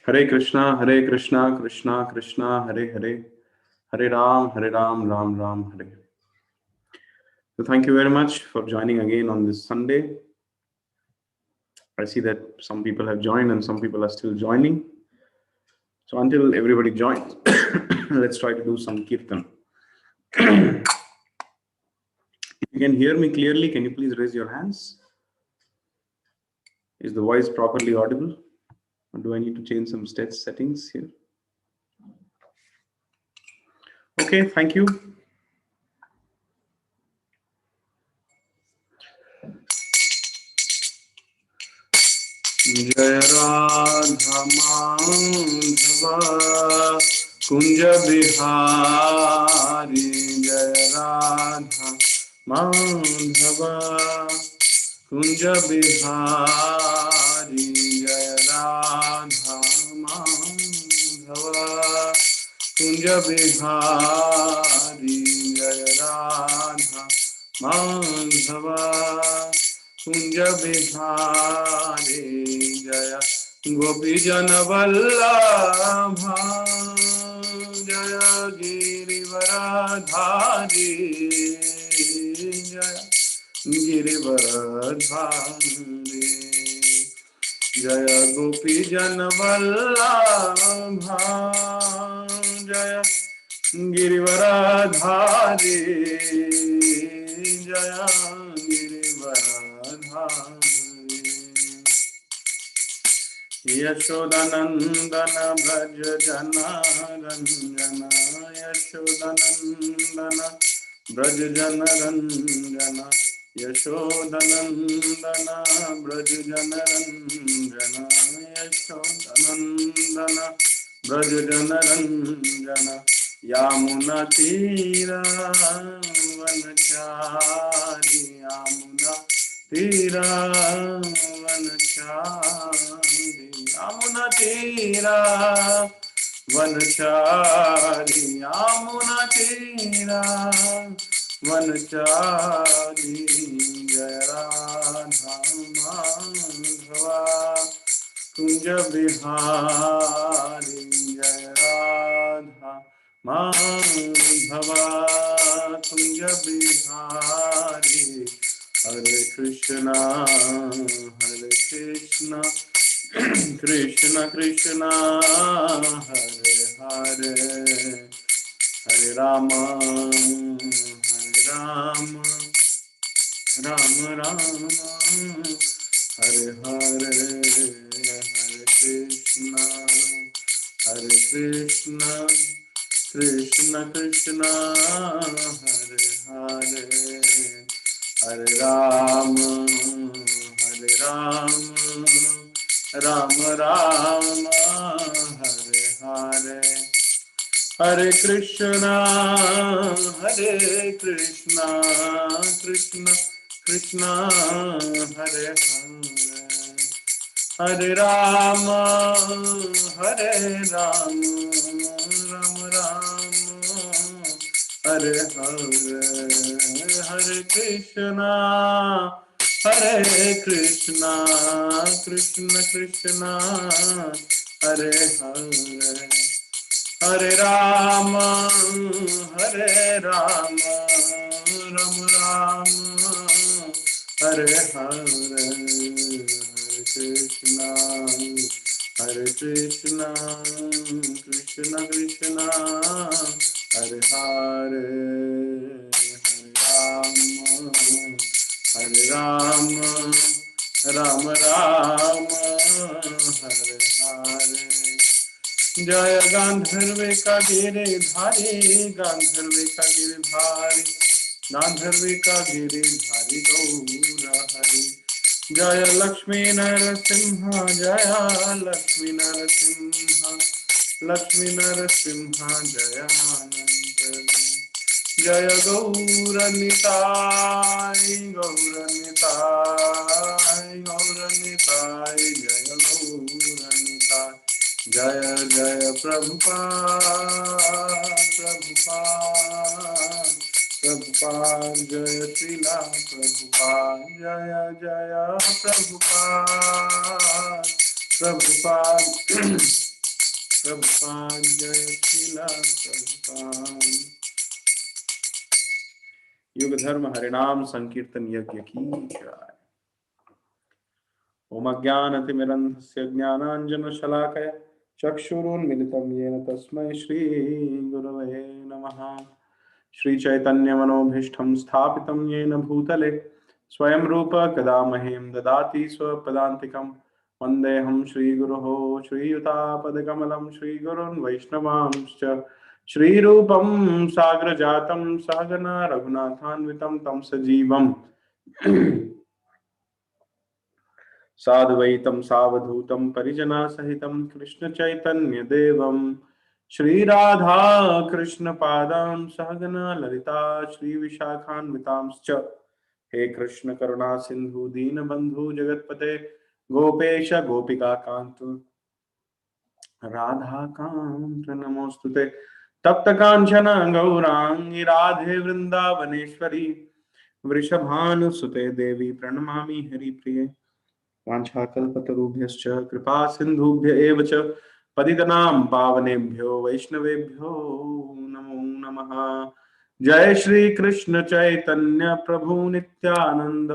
Hare Krishna, Krishna Krishna, Hare Hare, Hare Ram, Ram Ram, Hare. So thank you very much for joining again on this Sunday. I see that some people have joined and some people are still joining. So until everybody joins, let's try to do some kirtan. If you can hear me clearly, can you please raise your hands? Is the voice properly audible? Or do I need to change some settings here? Okay, thank you. Jaya Radha Madhava Kunja Bihari, Jaya Radha Madhava Kunja Bihari, Jaya Radha Madhava Kunja Bihari, Jaya Radha Madhava Kunja Bihari, Jaya Gopi Jana Vallabha, Jaya Girivaradhari, Jaya Girivaradhari, Jaya Gopi Jana Vallabha, Jaya Girivaradhari, Jaya Yashodanandana Braj Jana Ranjana, Yashodanandana Braj Jana Ranjana, Yashodanandana Braj Jana Ranjana, Yashodanandana Braj Jana Ranjana, Yamuna Tira Vanachari, Yamuna Tira Vanachari, Yamuna Tira Vanachari, Yamuna Tira Vanachari, Jaya Radha Madhava Kunja Bihari, Jaya Radha Madhava Kunja Bihari, Hare Krishna Krishna Krishna Hare Hare, Hare Rama Rama Rama Hare Hare, Hare Krishna Krishna Krishna Hare Hare, Hare Rama Rama Rama Hare Hare, Hare Krishna Krishna Krishna Hare Hare, Hare Rama Rama Rama Hare Hare, Hare Krishna Krishna Krishna Hare Hare, Hare Rama Rama Rama Hare Hare, Hare Krishna Krishna Krishna Hare Hare, Hare Rama Rama Rama Hare Hare, Jaya Gandharvika Giridhari, Gandharvika Giridhari, Gandharvika Giridhari Gaura Hari, Jaya Lakshmi Narasimha, Jaya Lakshmi Narasimha, Lakshmi Narasimha, Jaya Ananta, Jaya Gaura Nitai, Gaura Nitai, Gaura Nitai, Jaya Gaura Nitai, Jaya Jaya Prabhupada, Prabhupada, Prabhupada, Jaya Srila Prabhupada, Jaya Jaya Prabhupada, Prabhupada, Prabhupada Jai Srila Prabhupada Yuga Dharma Harinam Sankirtan Yajna Ki Jai Om Ajnanatimirandhasya Jnananjana Shalakaya Chakshurunmilitam Yena Tasmai Shri Gurave Namaha Shri Chaitanya Manobhishtham Sthapitam Yena Bhutale Swayam Rupa Kadamahem Dadati Swapadantikam Vandeham Shri Guruho Shri Yutapadakamalam Shri Gurun Vaishnavamscha Shri Rupam Sagra Jatam Sagana Raghunathanvitam Tam Sajivam साद्वैतं सावधूतं परिजना सहितं कृष्ण चैतन्य देवं श्री राधा कृष्ण पादां सहगना ललिता श्री विशाखान्वितांश्च हे कृष्ण करुणा सिंधु दीनबंधु जगतपते गोपेश गोपिका कांत राधा कांत नमोस्तुते तप्त कांचन गौरांगी राधे वृंदावनेश्वरी वृषभानुसुते देवी प्रणमामि हरिप्रिये वाञ्छाकल्पतरुभ्यश्च कृपा सिन्धुभ्य एव च पतितनां पावनेभ्यो वैष्णवेभ्यो नमो नमः। जय श्री कृष्ण चैतन्य प्रभु नित्यानंद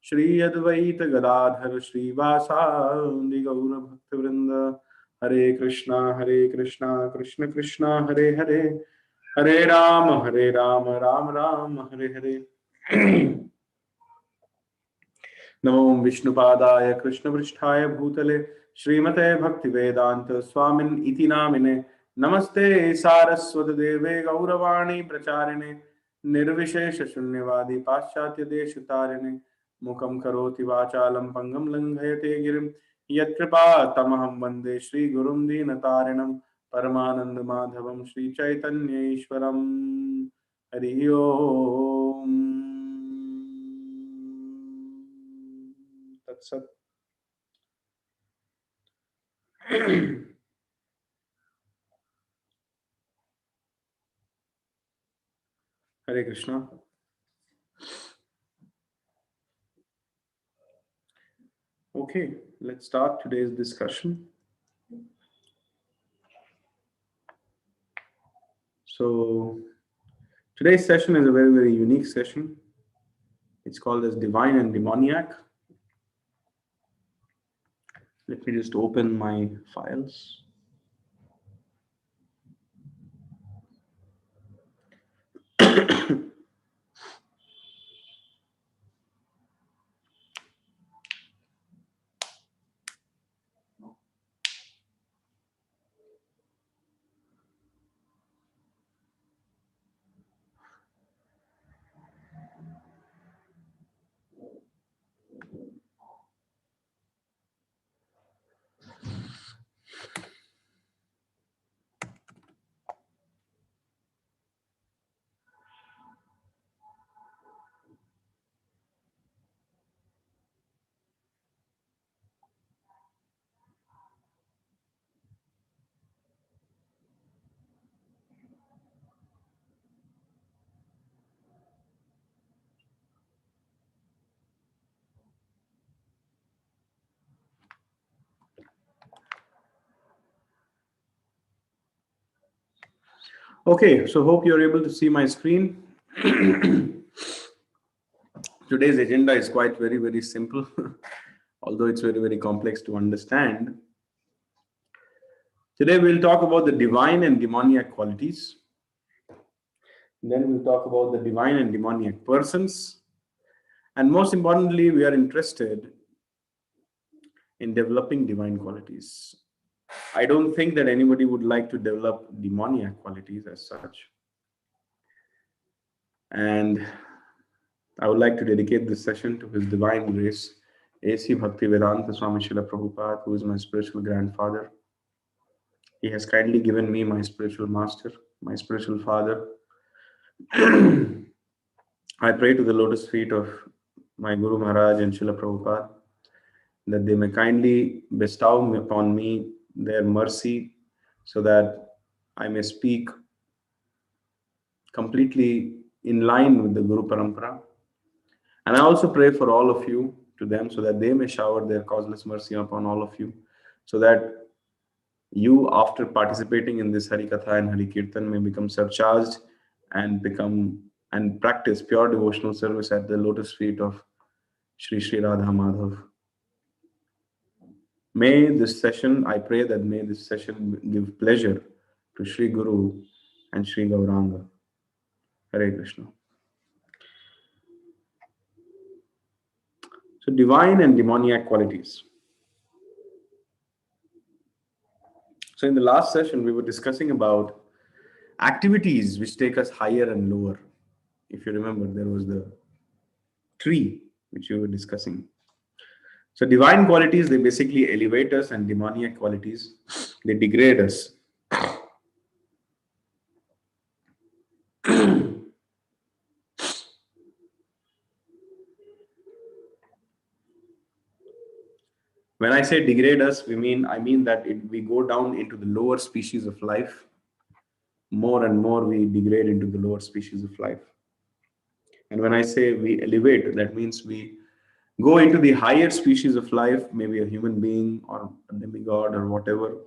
श्री अद्वैत गदाधर श्रीवासादि गौर भक्तवृंद हरे कृष्णा कृष्ण कृष्णा हरे हरे हरे राम राम राम हरे हरे नमो विष्णुपादाय कृष्णपृष्ठाय भूतले श्रीमते भक्तिवेदांत स्वामिन् इति नामिने नमस्ते सारस्वत देवे गौरवाणी प्रचारिणे निर्विशेष शून्यवादी पाश्चात्य देश तारिणे मुखं करोति वाचालं पंगं लंघयते गिरिं यत्कृपा तमहं वन्दे श्री गुरुं दीनतारिणं परमानंद माधवं श्री चैतन्य ईश्वरं हरि ओम तत्सत। Hare Krishna. Okay, let's start today's discussion. So, today's session is a very, very unique session. It's called as Divine and Demoniac. Let me just open my files. Okay, so hope you're able to see my screen. Today's agenda is quite very, very simple, although it's very, very complex to understand. Today we'll talk about the divine and demoniac qualities. Then we'll talk about the divine and demoniac persons. And most importantly, we are interested in developing divine qualities. I don't think that anybody would like to develop demoniac qualities as such. And I would like to dedicate this session to His Divine Grace, A.C. Bhaktivedanta Swami Srila Prabhupada, who is my spiritual grandfather. He has kindly given me my spiritual master, my spiritual father. I pray to the lotus feet of my Guru Maharaj and Srila Prabhupada that they may kindly bestow upon me their mercy so that I may speak completely in line with the Guru Parampara. And I also pray for all of you to them so that they may shower their causeless mercy upon all of you, so that you, after participating in this Hari Katha and Hari Kirtan, may become surcharged and practice pure devotional service at the lotus feet of Sri Sri Radha Madhav. May this session, I pray that may this session give pleasure to Sri Guru and Sri Gauranga. Hare Krishna. So divine and demoniac qualities. So in the last session, we were discussing about activities which take us higher and lower. If you remember, there was the tree which we were discussing. So divine qualities, they basically elevate us, and demoniac qualities, they degrade us. When I say degrade us, I mean that we go down into the lower species of life. More and more we degrade into the lower species of life. And when I say we elevate, that means we go into the higher species of life, maybe a human being or a demigod or whatever.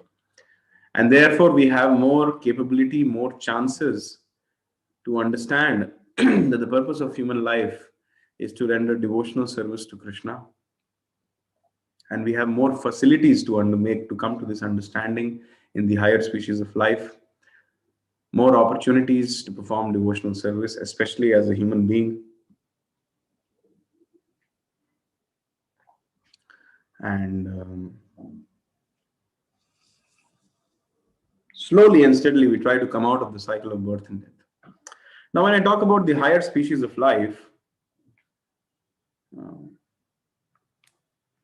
And therefore we have more capability, more chances to understand that the purpose of human life is to render devotional service to Krishna. And we have more facilities to come to this understanding in the higher species of life, more opportunities to perform devotional service, especially as a human being. And slowly and steadily, we try to come out of the cycle of birth and death. Now, when I talk about the higher species of life,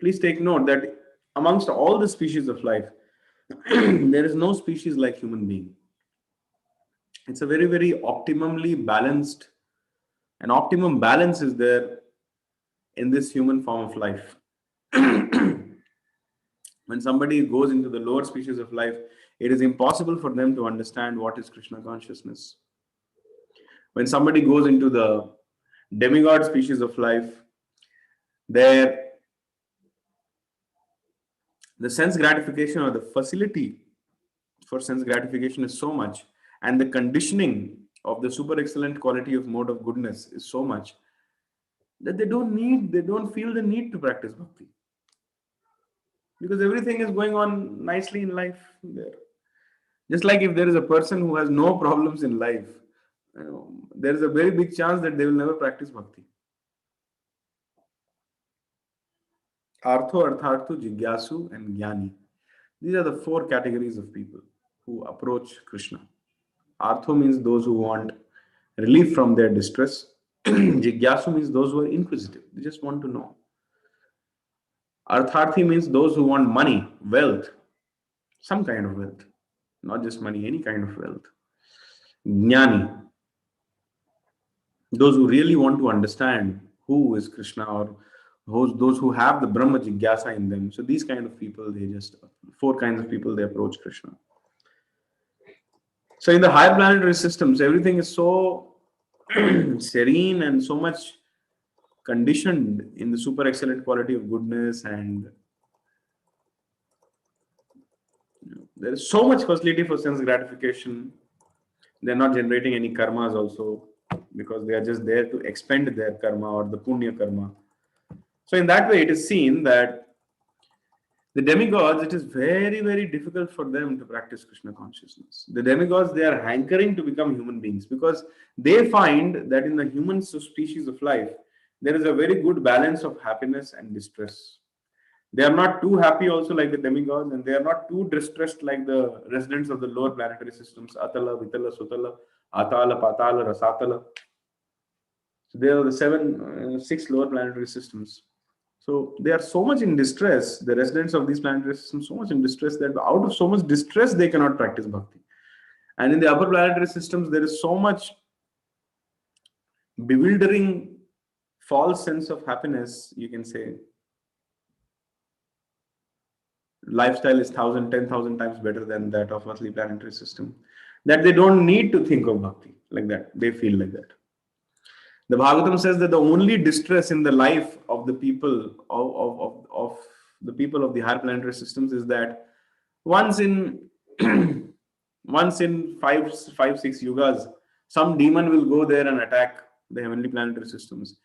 please take note that amongst all the species of life, there is no species like human being. It's a very, very optimally balanced, an optimum balance is there in this human form of life. When somebody goes into the lower species of life, it is impossible for them to understand what is Krishna consciousness. When somebody goes into the demigod species of life, there the sense gratification or the facility for sense gratification is so much, and the conditioning of the super excellent quality of mode of goodness is so much that they don't feel the need to practice bhakti, because everything is going on nicely in life there. Just like if there is a person who has no problems in life, there is a very big chance that they will never practice bhakti. Artho, Arthartho, Jigyasu, and Jnani. These are the four categories of people who approach Krishna. Artho means those who want relief from their distress. Jigyasu means those who are inquisitive. They just want to know. Artharthi means those who want money, wealth, some kind of wealth. Not just money, any kind of wealth. Jnani, those who really want to understand who is Krishna, or those who have the Brahma Jigyasa in them. So these kind of people, four kinds of people, they approach Krishna. So in the higher planetary systems, everything is so serene and so much conditioned in the super excellent quality of goodness, and there is so much facility for sense gratification. They're not generating any karmas also, because they are just there to expend their karma or the punya karma. So in that way, it is seen that the demigods, it is very, very difficult for them to practice Krishna consciousness. The demigods, they are hankering to become human beings, because they find that in the human species of life, there is a very good balance of happiness and distress. They are not too happy also like the demigods, and they are not too distressed like the residents of the lower planetary systems, Atala, Vitala, Sutala, Atala, Patala, Rasatala. So there are the six lower planetary systems. So they are so much in distress, the residents of these planetary systems, so much in distress that out of so much distress, they cannot practice bhakti. And in the upper planetary systems, there is so much bewildering, false sense of happiness, you can say. Lifestyle is 10,000 times better than that of earthly planetary system, that they don't need to think of bhakti like that. They feel like that. The Bhagavatam says that the only distress in the life of the people of the people of the higher planetary systems is that once in Once in five, 6 yugas, some demon will go there and attack the heavenly planetary systems.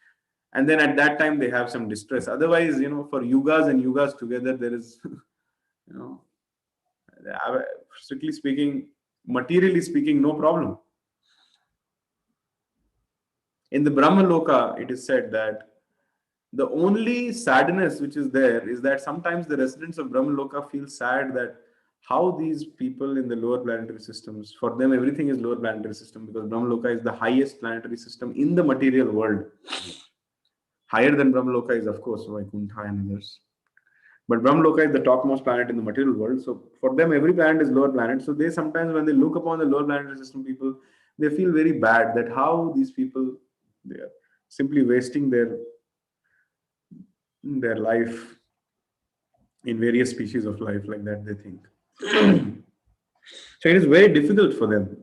And then at that time, they have some distress. Otherwise, for yugas and yugas together, there is, you know, strictly speaking, materially speaking, no problem. In the Brahma Loka, it is said that the only sadness which is there is that sometimes the residents of Brahma Loka feel sad that how these people in the lower planetary systems, for them everything is lower planetary system, because Brahma Loka is the highest planetary system in the material world. Higher than Brahma Loka is, of course, Vaikuntha and others. But Brahma Loka is the topmost planet in the material world. So for them, every planet is lower planet. So they sometimes, when they look upon the lower planetary system people, they feel very bad that how these people, they are simply wasting their life in various species of life, like that they think. So it is very difficult for them.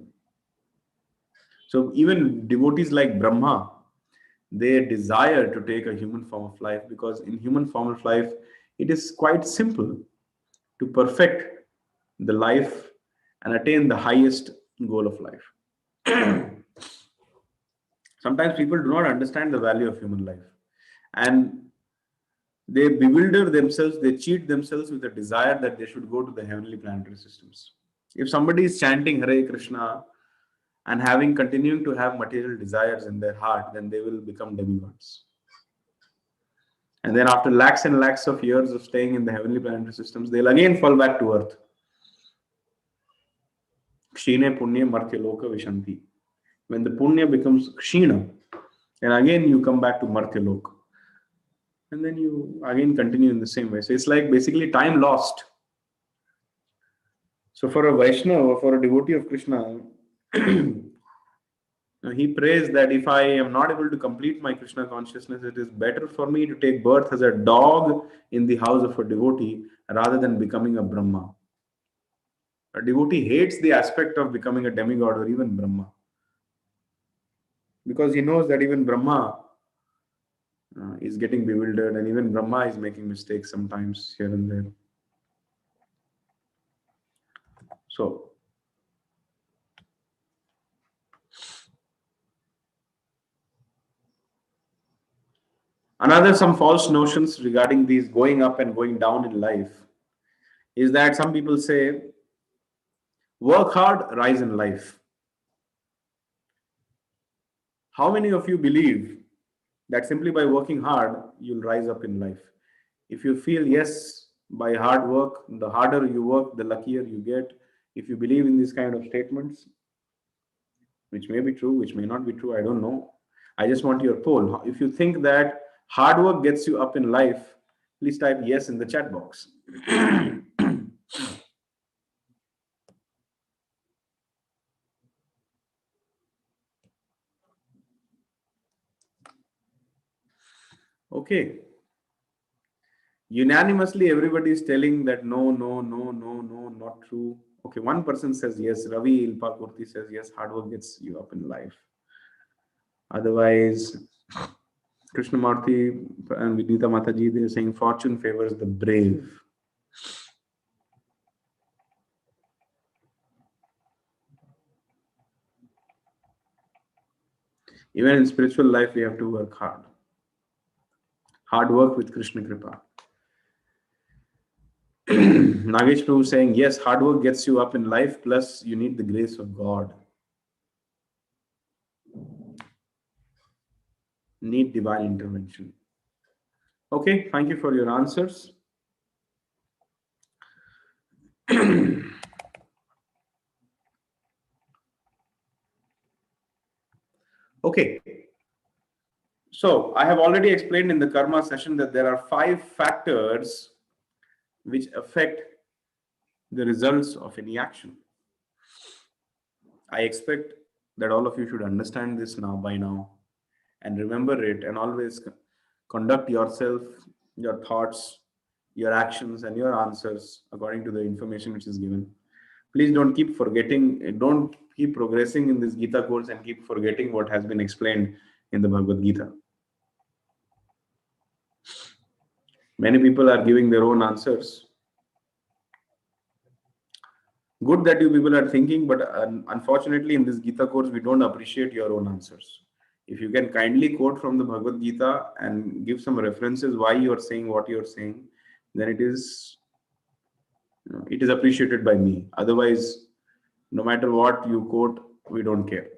So even devotees like Brahma, they desire to take a human form of life, because in human form of life, it is quite simple to perfect the life and attain the highest goal of life. Sometimes people do not understand the value of human life, and they bewilder themselves, they cheat themselves with a desire that they should go to the heavenly planetary systems. If somebody is chanting Hare Krishna and continuing to have material desires in their heart, then they will become demigods. And then after lakhs and lakhs of years of staying in the heavenly planetary systems, they'll again fall back to earth. Kshine punya martya loka vishanti. When the punya becomes kshina, then again you come back to martya loka. And then you again continue in the same way. So it's like basically time lost. So for a Vaishnava, for a devotee of Krishna, he prays that if I am not able to complete my Krishna consciousness, it is better for me to take birth as a dog in the house of a devotee rather than becoming a Brahma. A devotee hates the aspect of becoming a demigod or even Brahma, because he knows that even Brahma is getting bewildered, and even Brahma is making mistakes sometimes here and there. So, some false notions regarding these going up and going down in life is that some people say, work hard, rise in life. How many of you believe that simply by working hard, you'll rise up in life? If you feel yes, by hard work, the harder you work, the luckier you get. If you believe in these kind of statements, which may be true, which may not be true, I don't know. I just want your poll. If you think that hard work gets you up in life, please type yes in the chat box. Okay. Unanimously, everybody is telling that no, no, no, no, no, not true. Okay, one person says yes. Ravi Ilpakurti says yes, hard work gets you up in life. Otherwise, Krishnamurti and Vidita Mataji, they are saying fortune favors the brave. Even in spiritual life, we have to work hard. Hard work with Krishna Kripa. Nagesh Prabhu saying, yes, hard work gets you up in life, plus you need the grace of God. Need divine intervention. Okay, thank you for your answers. Okay. So I have already explained in the karma session that there are 5 factors which affect the results of any action. I expect that all of you should understand this by now, and remember it, and always conduct yourself, your thoughts, your actions, and your answers according to the information which is given. Please don't keep forgetting, don't keep progressing in this Gita course and keep forgetting what has been explained in the Bhagavad Gita. Many people are giving their own answers. Good that you people are thinking, but unfortunately in this Gita course, we don't appreciate your own answers. If you can kindly quote from the Bhagavad Gita and give some references why you are saying what you are saying, then it is appreciated by me. Otherwise, no matter what you quote, we don't care.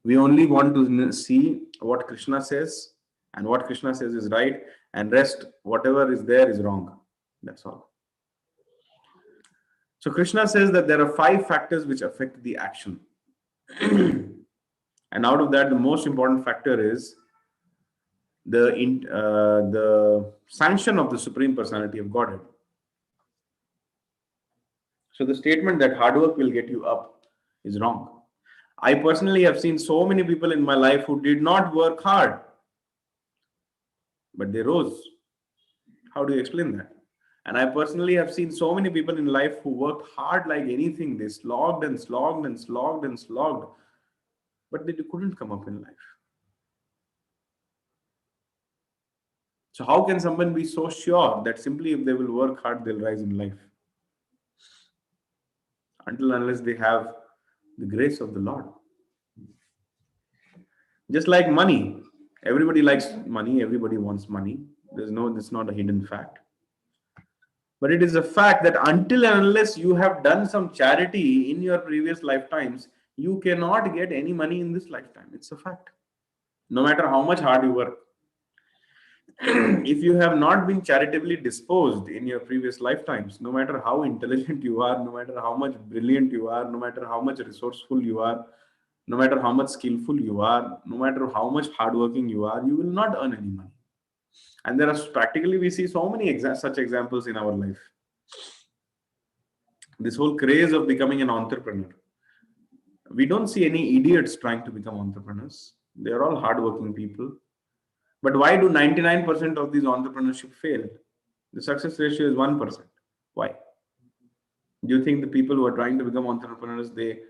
We only want to see what Krishna says, and what Krishna says is right, and rest, whatever is there, is wrong. That's all. So Krishna says that there are 5 factors which affect the action. And out of that, the most important factor is the sanction of the Supreme Personality of Godhead. So the statement that hard work will get you up is wrong. I personally have seen so many people in my life who did not work hard, but they rose. How do you explain that? And I personally have seen so many people in life who worked hard like anything. They slogged and slogged and slogged and slogged, but they couldn't come up in life. So how can someone be so sure that simply if they will work hard, they'll rise in life? Until unless they have the grace of the Lord. Just like money. Everybody likes money. Everybody wants money. It's not a hidden fact. But it is a fact that until and unless you have done some charity in your previous lifetimes, you cannot get any money in this lifetime. It's a fact. No matter how much hard you work. If you have not been charitably disposed in your previous lifetimes, no matter how intelligent you are, no matter how much brilliant you are, no matter how much resourceful you are, no matter how much skillful you are, no matter how much hardworking you are, you will not earn any money. And there are practically, we see so many such examples in our life. This whole craze of becoming an entrepreneur. We don't see any idiots trying to become entrepreneurs. They are all hardworking people. But why do 99% of these entrepreneurship fail? The success ratio is 1%. Why? Do you think the people who are trying to become entrepreneurs, they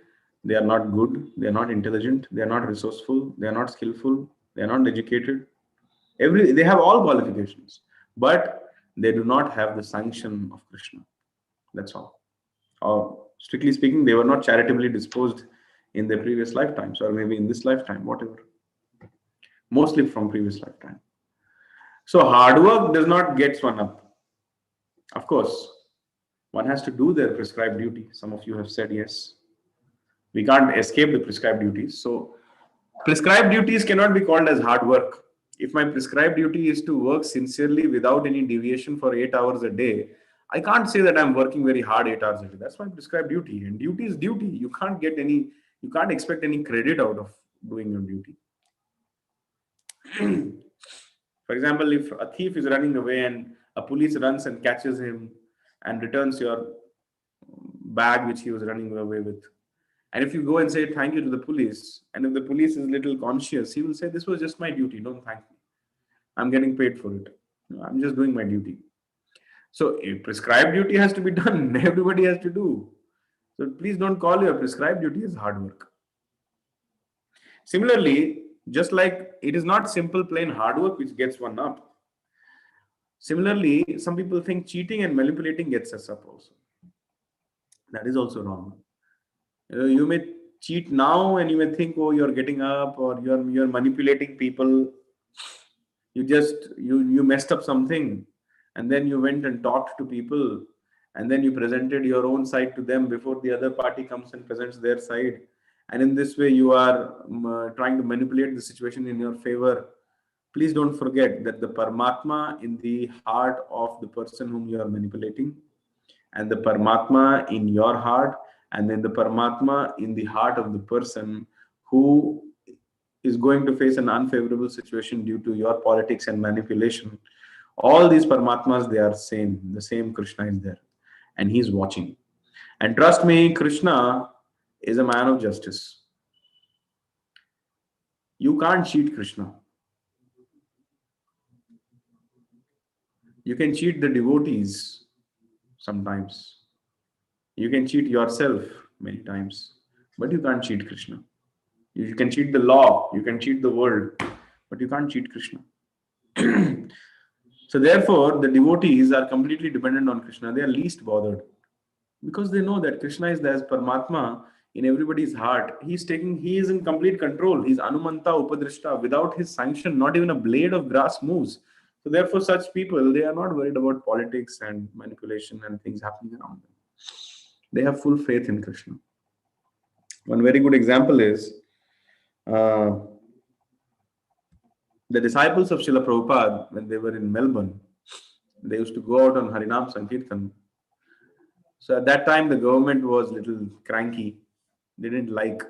are not good, they are not intelligent, they are not resourceful, they are not skillful, they are not educated? They have all qualifications, but they do not have the sanction of Krishna. That's all. Or strictly speaking, they were not charitably disposed in their previous lifetimes, or maybe in this lifetime, whatever. Mostly from previous lifetime. So hard work does not get one up. Of course, one has to do their prescribed duty. Some of you have said yes. We can't escape the prescribed duties. So prescribed duties cannot be called as hard work. If my prescribed duty is to work sincerely without any deviation for 8 hours a day, I can't say that I'm working very hard 8 hours a day. That's my prescribed duty. And duty is duty. You can't expect any credit out of doing your duty. For example, if a thief is running away and a police runs and catches him and returns your bag which he was running away with, and if you go and say thank you to the police, and if the police is a little conscious, he will say, this was just my duty, don't thank me. I'm getting paid for it. I'm just doing my duty. So a prescribed duty has to be done. Everybody has to do. So please don't call your prescribed duty as hard work. Similarly, just like it is not simple plain hard work which gets one up. Similarly, some people think cheating and manipulating gets us up also. That is also wrong. You may cheat now and you may think, oh, you're getting up, or you're manipulating people. You messed up something, and then you went and talked to people, and then you presented your own side to them before the other party comes and presents their side. And in this way, you are trying to manipulate the situation in your favor. Please don't forget that the Paramatma in the heart of the person whom you are manipulating, and the Paramatma in your heart, and then the Paramatma in the heart of the person who is going to face an unfavorable situation due to your politics and manipulation. All these Paramatmas, they are same. The same Krishna is there, and he's watching. And trust me, Krishna is a man of justice. You can't cheat Krishna. You can cheat the devotees sometimes. You can cheat yourself many times, but you can't cheat Krishna. You can cheat the law, you can cheat the world, but you can't cheat Krishna. So therefore, the devotees are completely dependent on Krishna. They are least bothered. because they know that Krishna is as Paramatma in everybody's heart. He is in complete control. He's Anumanta Upadrishta. Without his sanction, not even a blade of grass moves. So therefore, such people, they are not worried about politics and manipulation and things happening around them. They have full faith in Krishna. One very good example is uh, the disciples of Srila Prabhupada, when they were in Melbourne, they used to go out on Harinam Sankirtan. So at that time, the government was little cranky. They didn't like.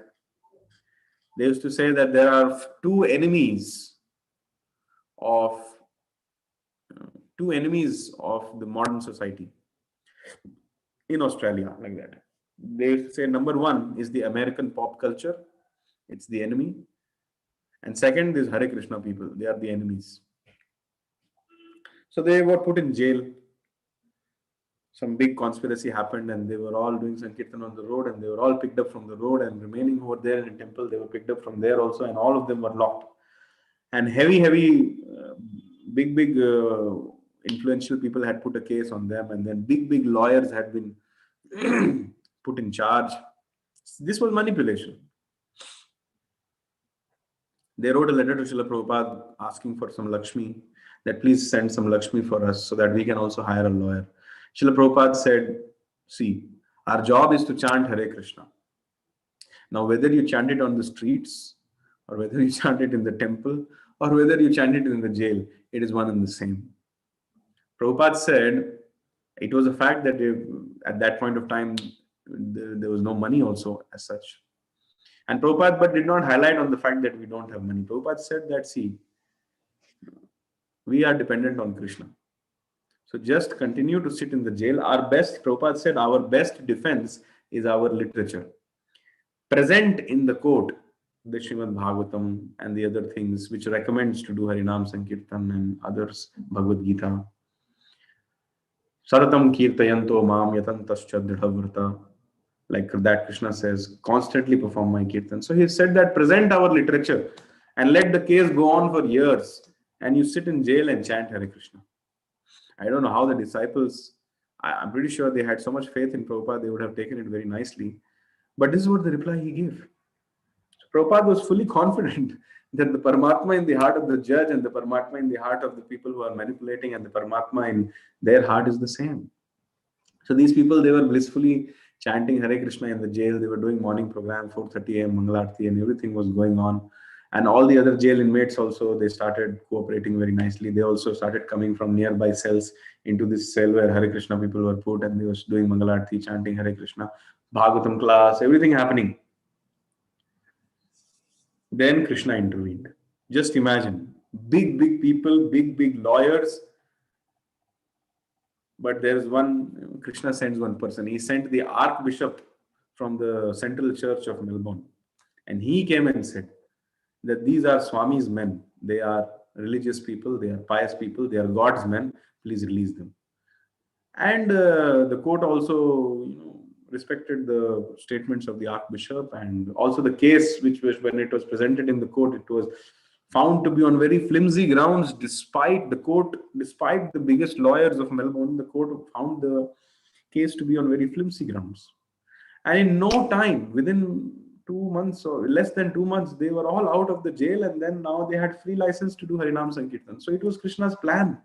They used to say that there are of two enemies of the modern society in Australia, like that. They used to say number one is the American pop culture. It's the enemy. And second is Hare Krishna people. They are the enemies. So they were put in jail. Some big conspiracy happened and they were all doing Sankirtan on the road and they were all picked up from the road and remaining over there in a temple. They were picked up from there also and all of them were locked. And heavy, big influential people had put a case on them and then big lawyers had been put in charge. This was manipulation. They wrote a letter to Srila Prabhupada asking for some Lakshmi, that please send some Lakshmi for us so that we can also hire a lawyer. Srila Prabhupada said, see, our job is to chant Hare Krishna. Now, whether you chant it on the streets, or whether you chant it in the temple, or whether you chant it in the jail, it is one and the same. Prabhupada said, it was a fact that at that point of time, there was no money also as such. And Prabhupada but did not highlight on the fact that we don't have money. Prabhupada said that, see, we are dependent on Krishna. So just continue to sit in the jail. Prabhupada said, our best defense is our literature. Present in the court, the Srimad Bhagavatam and the other things which recommends to do Harinam Sankirtan and others, Bhagavad Gita. Saratam kirtayanto mam yatantascha dridhavrata. Like that Krishna says, constantly perform my kirtan. So he said that present our literature and let the case go on for years and you sit in jail and chant Hare Krishna. I don't know how the disciples, I'm pretty sure they had so much faith in Prabhupada, they would have taken it very nicely. But this is what the reply he gave. So Prabhupada was fully confident that the Paramatma in the heart of the judge and the Paramatma in the heart of the people who are manipulating and the Paramatma in their heart is the same. So these people, they were blissfully chanting Hare Krishna in the jail. They were doing morning program, 4:30 a.m. Mangalarti, and everything was going on. And all the other jail inmates also, they started cooperating very nicely. They also started coming from nearby cells into this cell where Hare Krishna people were put, and they were doing Mangalarti, chanting Hare Krishna, Bhagavatam class, everything happening. Then Krishna intervened. Just imagine, big people, big lawyers. But there is one, Krishna sends one person. He sent the Archbishop from the Central Church of Melbourne. And he came and said that these are Swami's men. They are religious people. They are pious people. They are God's men. Please release them. And the court also, respected the statements of the Archbishop, and also the case, which was when it was presented in the court, it was found to be on very flimsy grounds. Despite the biggest lawyers of Melbourne, the court found the case to be on very flimsy grounds. And in no time, within 2 months or less than 2 months, they were all out of the jail, and then now they had free license to do Harinam Sankirtan. So it was Krishna's plan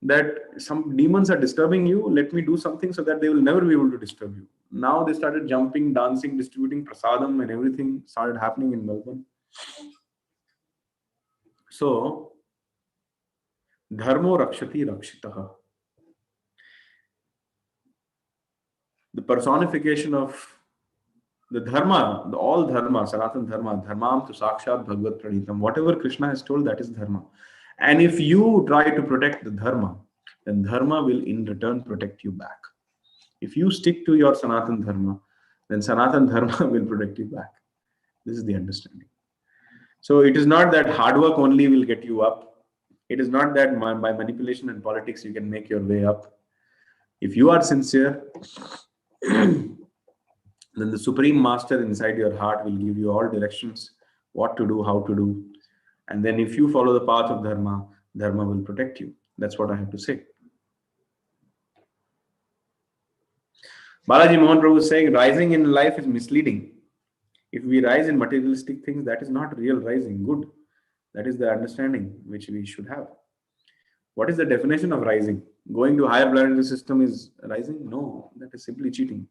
that some demons are disturbing you, let me do something so that they will never be able to disturb you. Now they started jumping, dancing, distributing prasadam, and everything started happening in Melbourne. So, dharmo rakshati rakshitaha. The personification of the dharma, all dharma, Sanatan dharma, dharmam tu sakshat bhagavad pranitam. Whatever Krishna has told, that is dharma. And if you try to protect the dharma, then dharma will in return protect you back. If you stick to your Sanatan dharma, then Sanatan dharma will protect you back. This is the understanding. So it is not that hard work only will get you up. It is not that by manipulation and politics you can make your way up. If you are sincere, then the Supreme Master inside your heart will give you all directions, what to do, how to do. And then if you follow the path of dharma, dharma will protect you. That's what I have to say. Balaji Mohan Prabhu is saying rising in life is misleading. If we rise in materialistic things, that is not real rising. Good. That is the understanding which we should have. What is the definition of rising? Going to higher planetary system is rising? No, that is simply cheating.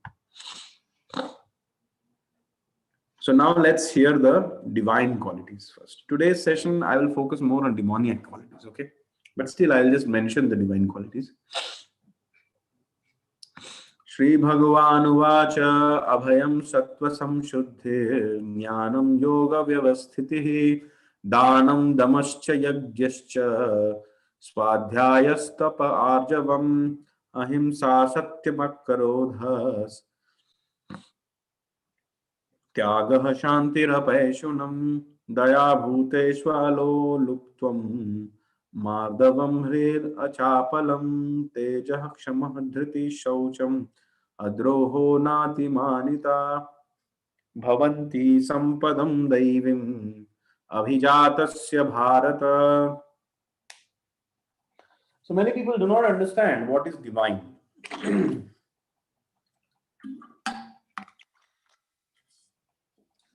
So now let's hear the divine qualities first. Today's session, I will focus more on demoniac qualities, okay? But still, I'll just mention the divine qualities. Shri Bhagavan Uvacha Abhayam Sattva Samshuddhe Jnanam Yoga Vyavasthitihi Danam Damascha Yagyascha Swadhyayastapa Arjavam Ahimsa Satyamakarodhas Tyagah Shantirapeshunam Daya Bhuteshwalo Luptvam Mardavam Hrir Achapalam Tejah Kshamah Dhriti Shaucham Adroho Nati Manita Bhavanti Sampadam Daivim Abhijatasya Bharata. So many people do not understand what is divine.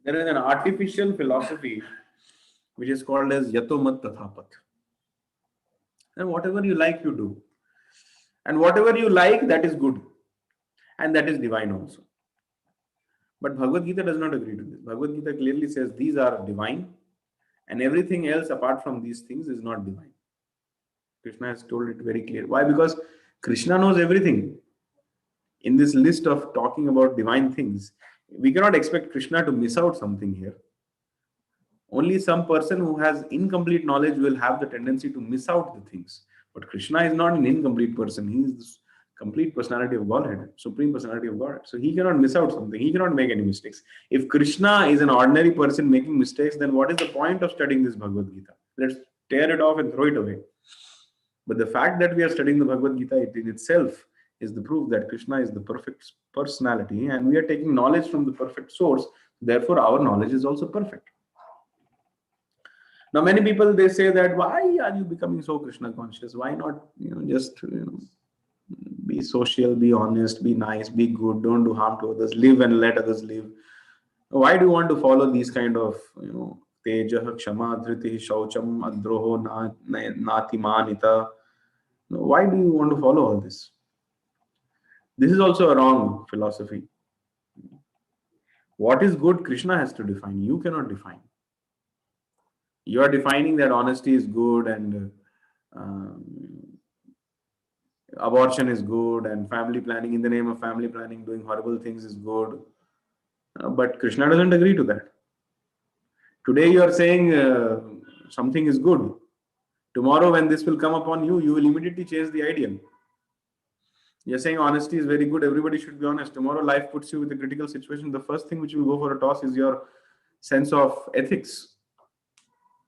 There is an artificial philosophy which is called as Yatomat Tathapat. And whatever you like, you do. And whatever you like, that is good. And that is divine also. But Bhagavad Gita does not agree to this. Bhagavad Gita clearly says these are divine and everything else apart from these things is not divine. Krishna has told it very clear. Why? Because Krishna knows everything. In this list of talking about divine things, we cannot expect Krishna to miss out something here. Only some person who has incomplete knowledge will have the tendency to miss out the things. But Krishna is not an incomplete person. He is the complete personality of Godhead, supreme personality of Godhead. So he cannot miss out something. He cannot make any mistakes. If Krishna is an ordinary person making mistakes, then what is the point of studying this Bhagavad Gita? Let's tear it off and throw it away. But the fact that we are studying the Bhagavad Gita, it in itself is the proof that Krishna is the perfect personality and we are taking knowledge from the perfect source. Therefore, our knowledge is also perfect. Now, many people, they say that, why are you becoming so Krishna conscious? Why not, just, be social, be honest, be nice, be good, don't do harm to others, live and let others live. Why do you want to follow these kind of, Tejah, Kshama, Dhriti, Shaucham, Adroho, Nati Manita? Why do you want to follow all this? This is also a wrong philosophy. What is good, Krishna has to define. You cannot define. You are defining that honesty is good and abortion is good and family planning, in the name of family planning, doing horrible things is good. But Krishna doesn't agree to that. Today you are saying something is good. Tomorrow when this will come upon you, you will immediately chase the ideal. You're saying honesty is very good, everybody should be honest. Tomorrow life puts you with a critical situation. The first thing which will go for a toss is your sense of ethics.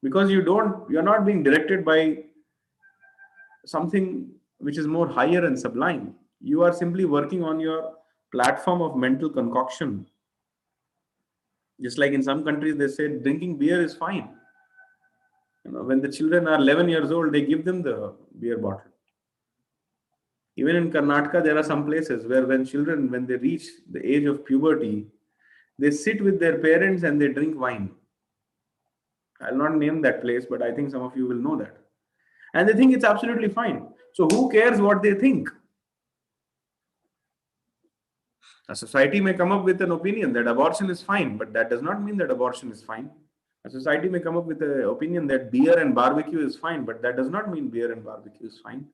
Because you're not being directed by something which is more higher and sublime. You are simply working on your platform of mental concoction. Just like in some countries, they say drinking beer is fine. When the children are 11 years old, they give them the beer bottle. Even in Karnataka, there are some places where when children, when they reach the age of puberty, they sit with their parents and they drink wine. I'll not name that place, but I think some of you will know that. And they think it's absolutely fine. So who cares what they think? A society may come up with an opinion that abortion is fine, but that does not mean that abortion is fine. A society may come up with an opinion that beer and barbecue is fine, but that does not mean beer and barbecue is fine.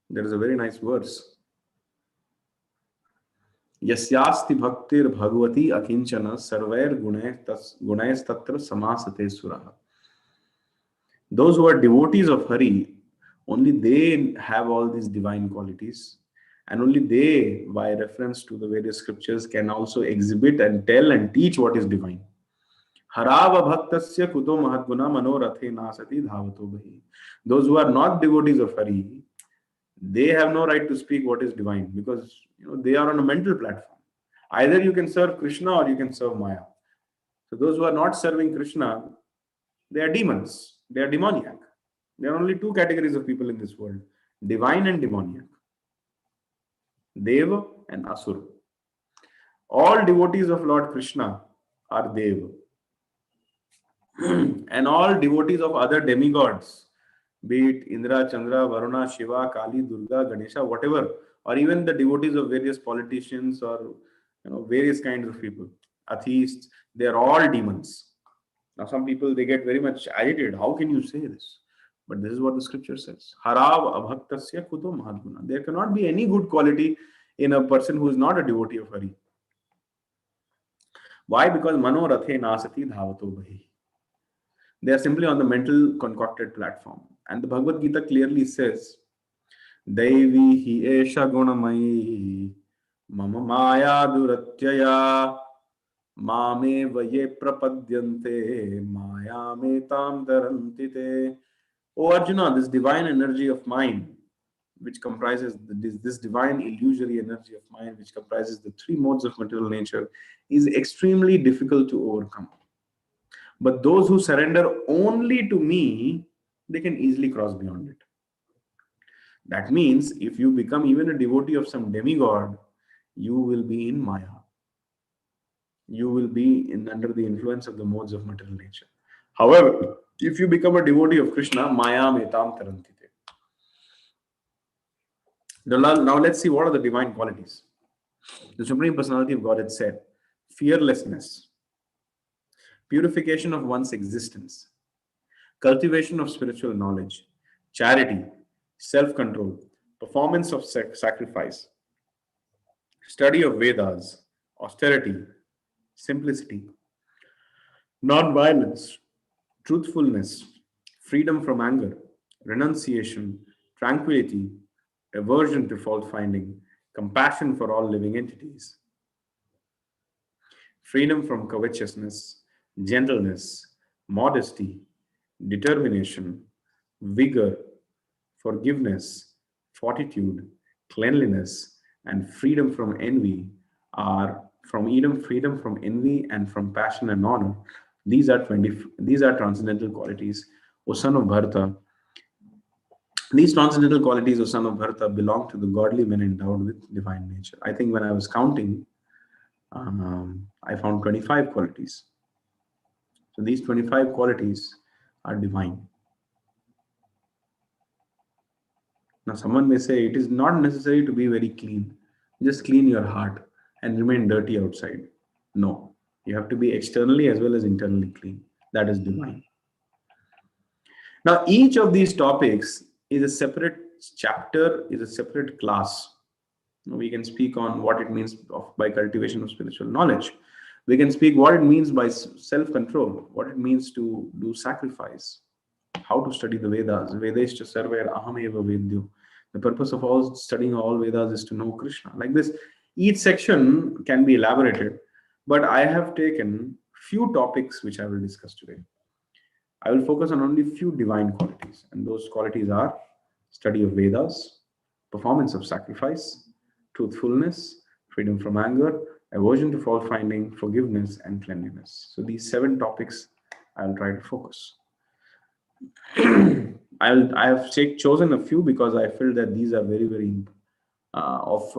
There is a very nice verse. Yasyasti bhaktir bhagavati akinchana sarvair gunais tatra samasate suraha. Those who are devotees of Hari, only they have all these divine qualities, and only they, by reference to the various scriptures, can also exhibit and tell and teach what is divine. Harava bhaktasya kuto mahatguna manorathe nasati dhavato bhahi. Those who are not devotees of Hari, they have no right to speak what is divine, because they are on a mental platform. Either you can serve Krishna or you can serve Maya. So those who are not serving Krishna, they are demons. They are demoniac. There are only two categories of people in this world. divine and demoniac, Deva and Asura. All devotees of Lord Krishna are Deva. And all devotees of other demigods, be it Indra, Chandra, Varuna, Shiva, Kali, Durga, Ganesha, whatever, or even the devotees of various politicians or various kinds of people, atheists, they are all demons. Now, some people they get very much agitated. How can you say this? But this is what the scripture says. Harav abhaktasya kuto mahadguna. There cannot be any good quality in a person who is not a devotee of Hari. Why? Because mano rathe nasati dhavato bhahi. They are simply on the mental concocted platform. And the Bhagavad Gita clearly says, Devi hi esha gunamayi mama maya duratyaya mame vaye prapadyante maya metam darantite. O Arjuna, this divine energy of mine, which comprises this divine illusory energy of mind, which comprises the three modes of material nature, is extremely difficult to overcome. But those who surrender only to me, they can easily cross beyond it. That means if you become even a devotee of some demigod, you will be in Maya. You will be under the influence of the modes of material nature. However, if you become a devotee of Krishna, Maya metam tarantite. Now let's see what are the divine qualities. The Supreme Personality of Godhead said, fearlessness, purification of one's existence, cultivation of spiritual knowledge, charity, self-control, performance of sacrifice, study of Vedas, austerity, simplicity, non-violence, truthfulness, freedom from anger, renunciation, tranquility, aversion to fault-finding, compassion for all living entities, freedom from covetousness, gentleness, modesty, determination, vigor, forgiveness, fortitude, cleanliness, and freedom from envy are freedom from envy and from passion and honor. These are transcendental qualities, O son of Bharata. These transcendental qualities, O son of Bharata, belong to the godly men endowed with divine nature. I think when I was counting, I found 25 qualities. So these 25 qualities are divine. Now, someone may say it is not necessary to be very clean. Just clean your heart and remain dirty outside. No, you have to be externally as well as internally clean. That is divine. Now, each of these topics is a separate chapter, is a separate class. We can speak on what it means by cultivation of spiritual knowledge. We can speak what it means by self-control, what it means to do sacrifice, how to study the Vedas. Vedescha sarvair ahameva vedyo. The purpose of all studying all Vedas is to know Krishna. Like this, each section can be elaborated, but I have taken few topics which I will discuss today. I will focus on only few divine qualities, and those qualities are study of Vedas, performance of sacrifice, truthfulness, freedom from anger, aversion to fault finding, forgiveness, and cleanliness. So these 7 topics I will try to focus. I have chosen a few because I feel that these are very, very of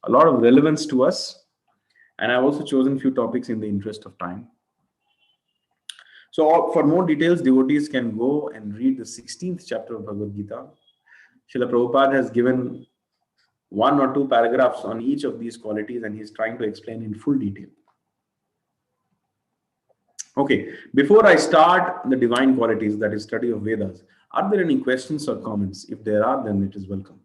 a lot of relevance to us, and I've also chosen few topics in the interest of time. So for more details, devotees can go and read the 16th chapter of Bhagavad Gita. Srila Prabhupada has given 1 or 2 paragraphs on each of these qualities, and he's trying to explain in full detail. Okay, before I start the divine qualities, that is study of Vedas, are there any questions or comments? If there are, then it is welcome.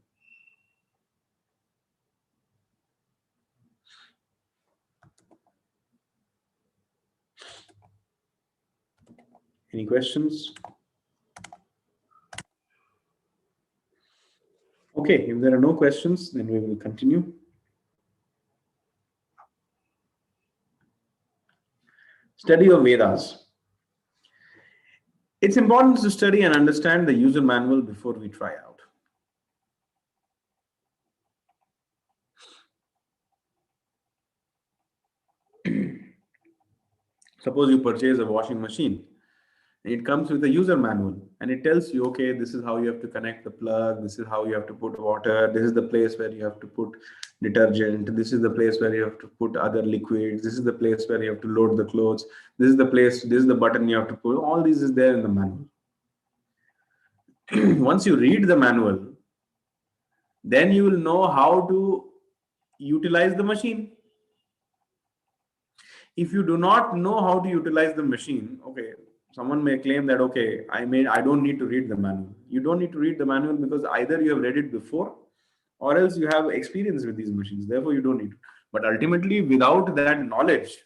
Any questions? Okay, if there are no questions, then we will continue. Study of Vedas. It's important to study and understand the user manual before we try out. Suppose you purchase a washing machine. It comes with a user manual, and it tells you, okay, this is how you have to connect the plug, this is how you have to put water, this is the place where you have to put detergent, this is the place where you have to put other liquids, this is the place where you have to load the clothes, this is the place, this is the button you have to pull. All this is there in the manual. Once you read the manual, then you will know how to utilize the machine. If you do not know how to utilize the machine, okay, someone may claim that, okay, I don't need to read the manual. You don't need to read the manual because either you have read it before or else you have experience with these machines. Therefore, you don't need to. But ultimately, without that knowledge,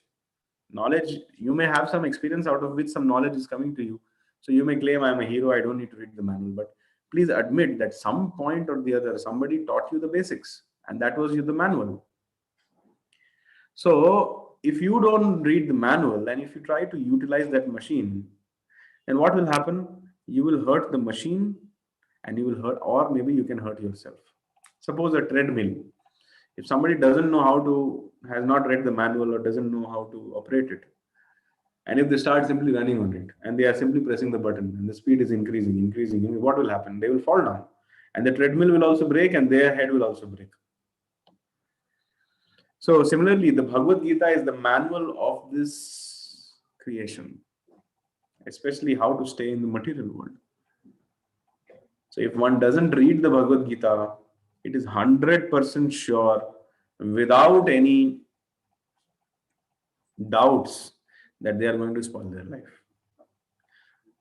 you may have some experience out of which some knowledge is coming to you. So you may claim, I'm a hero, I don't need to read the manual. But please admit that some point or the other, somebody taught you the basics, and that was the manual. So if you don't read the manual and if you try to utilize that machine, then what will happen? You will hurt the machine, and you will hurt, or maybe you can hurt yourself. Suppose a treadmill. If somebody doesn't know how to, has not read the manual or doesn't know how to operate it, and if they start simply running on it and they are simply pressing the button and the speed is increasing, what will happen? They will fall down, and the treadmill will also break and their head will also break. So similarly, the Bhagavad Gita is the manual of this creation, especially how to stay in the material world. So if one doesn't read the Bhagavad Gita, it is 100% sure, without any doubts, that they are going to spoil their life.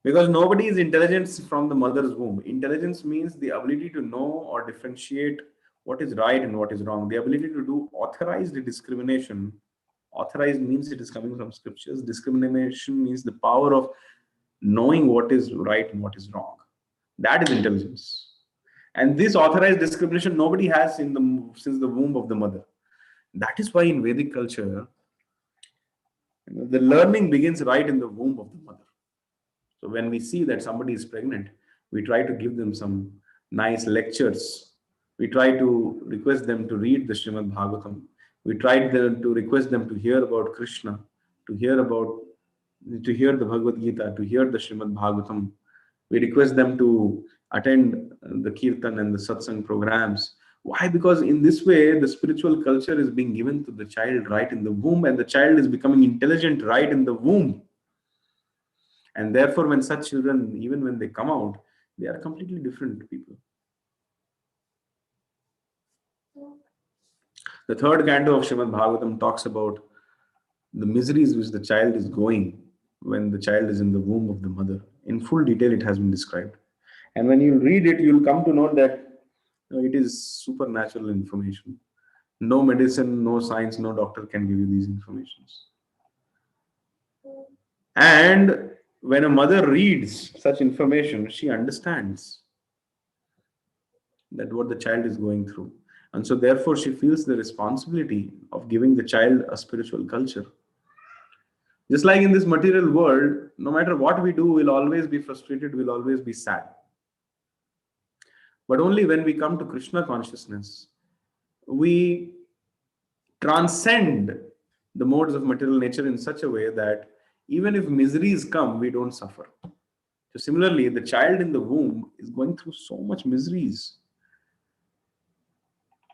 Because nobody is intelligent from the mother's womb. Intelligence means the ability to know or differentiate what is right and what is wrong. The ability to do authorized discrimination. Authorized means it is coming from scriptures. Discrimination means the power of knowing what is right and what is wrong. That is intelligence. And this authorized discrimination nobody has since the womb of the mother. That is why in Vedic culture, the learning begins right in the womb of the mother. So when we see that somebody is pregnant, we try to give them some nice lectures. We try to request them to read the Srimad Bhagavatam. We try to request them to hear about Krishna, to hear the Bhagavad Gita, to hear the Srimad Bhagavatam. We request them to attend the Kirtan and the Satsang programs. Why? Because in this way, the spiritual culture is being given to the child right in the womb, and the child is becoming intelligent right in the womb. And therefore, when such children, even when they come out, they are completely different people. The third canto of Srimad Bhagavatam talks about the miseries which the child is going when the child is in the womb of the mother. In full detail, it has been described. And when you read it, you'll come to know that it is supernatural information. No medicine, no science, no doctor can give you these informations. And when a mother reads such information, she understands that what the child is going through. And so therefore she feels the responsibility of giving the child a spiritual culture. Just like in this material world, no matter what we do, we'll always be frustrated, we'll always be sad. But only when we come to Krishna consciousness, we transcend the modes of material nature in such a way that even if miseries come, we don't suffer. So similarly, the child in the womb is going through so much miseries.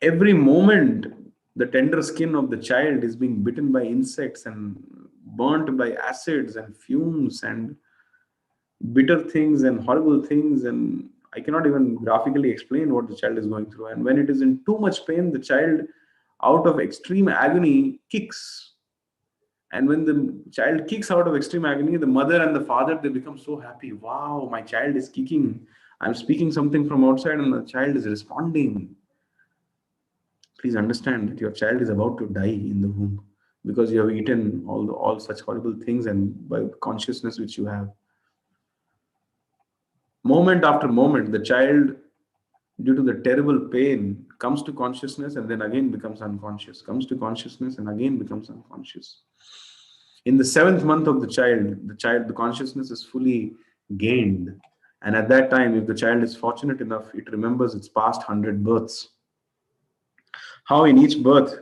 Every moment, the tender skin of the child is being bitten by insects and burnt by acids and fumes and bitter things and horrible things, and I cannot even graphically explain what the child is going through. And when it is in too much pain, the child, out of extreme agony, kicks. And when the child kicks out of extreme agony, the mother and the father, they become so happy. Wow, my child is kicking. I'm speaking something from outside and the child is responding. Please understand that your child is about to die in the womb because you have eaten all such horrible things and by consciousness which you have. Moment after moment, the child, due to the terrible pain, comes to consciousness and then again becomes unconscious, comes to consciousness and again becomes unconscious. In the 7th month of the consciousness is fully gained. And at that time, if the child is fortunate enough, it remembers its past 100 births. How in each birth,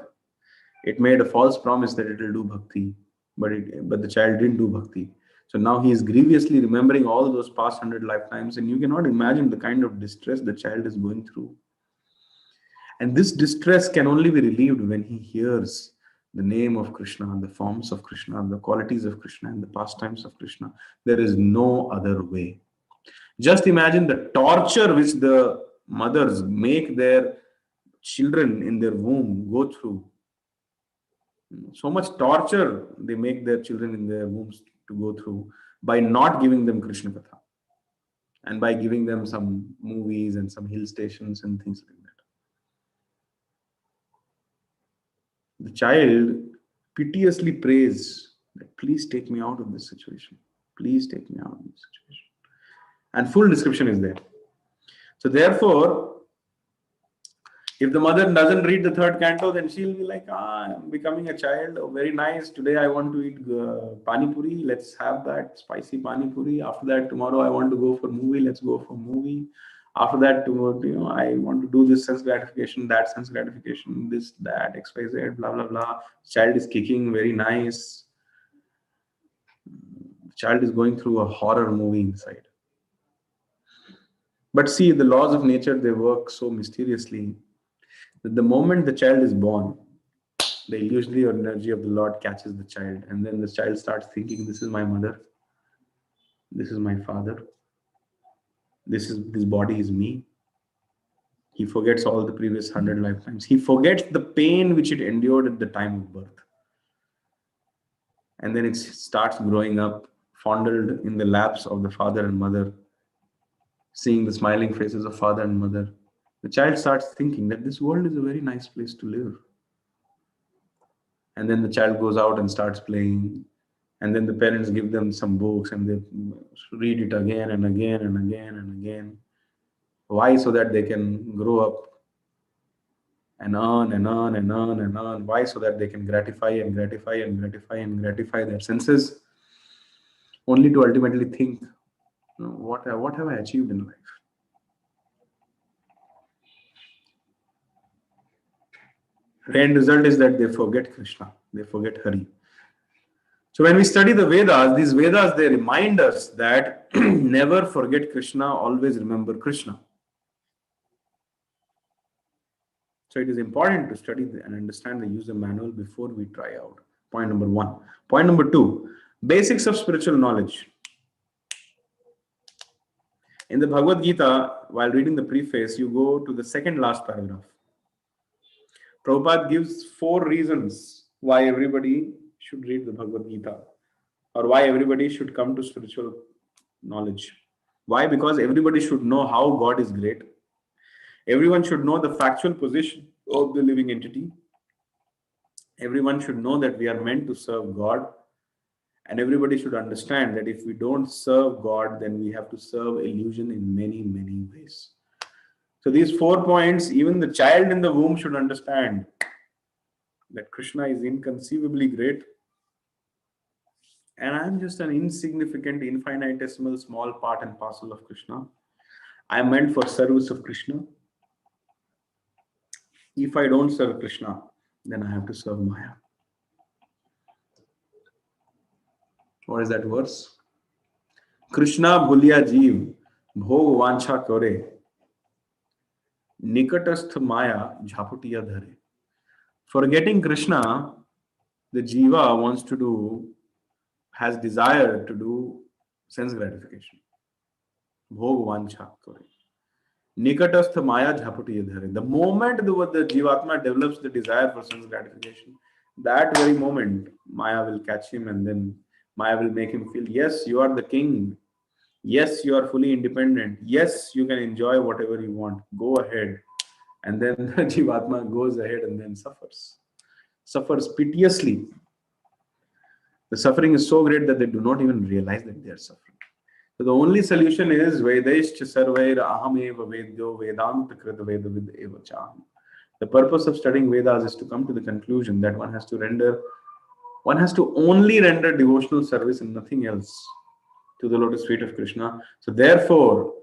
it made a false promise that it will do bhakti, but the child didn't do bhakti. So now he is grievously remembering all those past 100 lifetimes, and you cannot imagine the kind of distress the child is going through. And this distress can only be relieved when he hears the name of Krishna, the forms of Krishna, the qualities of Krishna, and the pastimes of Krishna. There is no other way. Just imagine the torture which the mothers make their children in their womb go through. So much torture they make their children in their wombs to go through by not giving them Krishna Katha and by giving them some movies and some hill stations and things like that. The child piteously prays that please take me out of this situation. Please take me out of this situation. And full description is there. So therefore, if the mother doesn't read the third canto, then she'll be like, I'm becoming a child. Oh, very nice. Today I want to eat pani puri. Let's have that spicy pani puri. After that, tomorrow I want to go for movie. Let's go for movie. After that, tomorrow, I want to do this sense gratification, that sense gratification, this, that, X, Y, Z, blah, blah, blah. Child is kicking. Very nice. The child is going through a horror movie inside. But see, the laws of nature, they work so mysteriously that the moment the child is born, the illusionary energy of the Lord catches the child, and then the child starts thinking, this is my mother, this is my father, this body is me. He forgets all the previous 100 lifetimes. He forgets the pain which it endured at the time of birth. And then it starts growing up, fondled in the laps of the father and mother, seeing the smiling faces of father and mother. The child starts thinking that this world is a very nice place to live. And then the child goes out and starts playing. And then the parents give them some books and they read it again and again and again and again. Why? So that they can grow up and earn and earn and earn and earn. Why? So that they can gratify and gratify and gratify and gratify their senses, only to ultimately think, what have I achieved in life? The end result is that they forget Krishna, they forget Hari. So when we study the Vedas, these Vedas, they remind us that never forget Krishna, always remember Krishna. So it is important to study and understand the user manual before we try out. Point number 1. Point number 2, basics of spiritual knowledge. In the Bhagavad Gita, while reading the preface, you go to the second last paragraph. Prabhupada gives 4 reasons why everybody should read the Bhagavad Gita, or why everybody should come to spiritual knowledge. Why? Because everybody should know how God is great. Everyone should know the factual position of the living entity. Everyone should know that we are meant to serve God. And everybody should understand that if we don't serve God, then we have to serve illusion in many, many ways. So these 4 points, even the child in the womb should understand that Krishna is inconceivably great. And I am just an insignificant, infinitesimal, small part and parcel of Krishna. I am meant for service of Krishna. If I don't serve Krishna, then I have to serve Maya. What is that verse? Krishna bhulya jeev, bhog vancha kare, nikatastha Maya jhaputiya dhare. Forgetting Krishna, the jiva wants to do, has desire to do sense gratification. Bhog vancha kare. Nikatastha Maya jhaputiya dhare. The moment the jivatma develops the desire for sense gratification, that very moment Maya will catch him, and then Maya will make him feel, yes, you are the king. Yes, you are fully independent. Yes, you can enjoy whatever you want. Go ahead. And then the jivatma goes ahead and then suffers piteously. The suffering is so great that they do not even realize that they are suffering. So the only solution is Vedaishcha sarvair aham eva vedyo vedanta krit vedavid eva chaham. The purpose of studying Vedas is to come to the conclusion that one has to only render devotional service and nothing else to the lotus feet of Krishna. So therefore,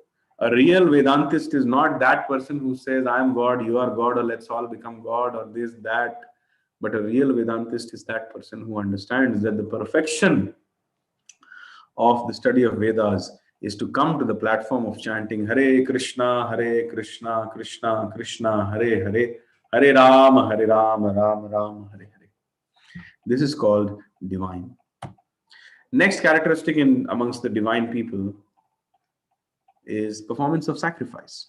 a real Vedantist is not that person who says, I am God, you are God, or let's all become God, or this, that. But a real Vedantist is that person who understands that the perfection of the study of Vedas is to come to the platform of chanting Hare Krishna, Krishna Krishna, Hare Hare, Hare Rama, Rama Rama, Hare Hare. This is called divine. Next characteristic in amongst the divine people is performance of sacrifice.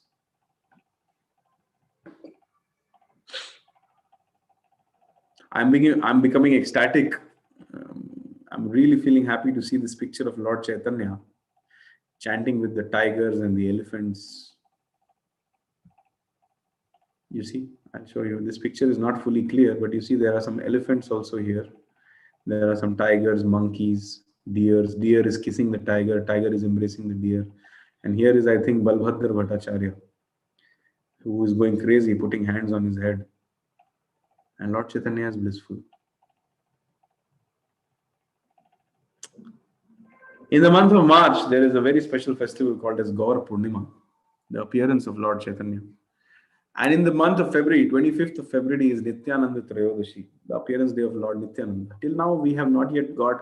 I'm becoming ecstatic. I'm really feeling happy to see this picture of Lord Chaitanya chanting with the tigers and the elephants. You see, I'll show you. This picture is not fully clear, but you see there are some elephants also here. There are some tigers, monkeys, deers. Deer is kissing the tiger. Tiger is embracing the deer. And here is, I think, Balbhadra Bhattacharya, who is going crazy, putting hands on his head. And Lord Chaitanya is blissful. In the month of March, there is a very special festival called as Gaur Purnima, the appearance of Lord Chaitanya. And in the month of February, 25th of February is Nityananda Trayodashi, the appearance day of Lord Nityananda. Till now, we have not yet got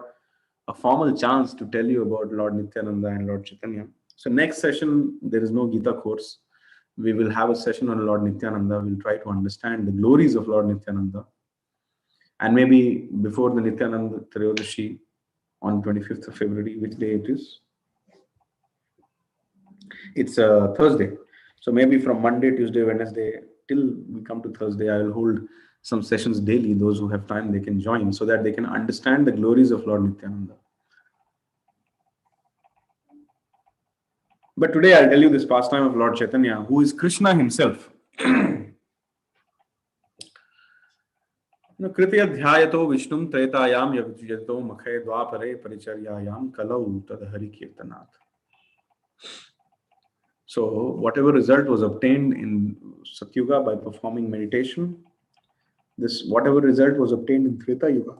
a formal chance to tell you about Lord Nityananda and Lord Chaitanya. So next session, there is no Gita course. We will have a session on Lord Nityananda. We'll try to understand the glories of Lord Nityananda. And maybe before the Nityananda Trayodashi, on 25th of February, which day it is? It's a Thursday. So maybe from Monday, Tuesday, Wednesday, till we come to Thursday, I will hold some sessions daily. Those who have time, they can join so that they can understand the glories of Lord Nityananda. But today I'll tell you this pastime of Lord Chaitanya, who is Krishna himself. Kritya dhyayato Vishnum Tretayam Yavijyato Makhe Dwapare Paricharyayam Kalau Tadhari Kirtanat. So whatever result was obtained in Satyuga by performing meditation, whatever result was obtained in Treta Yuga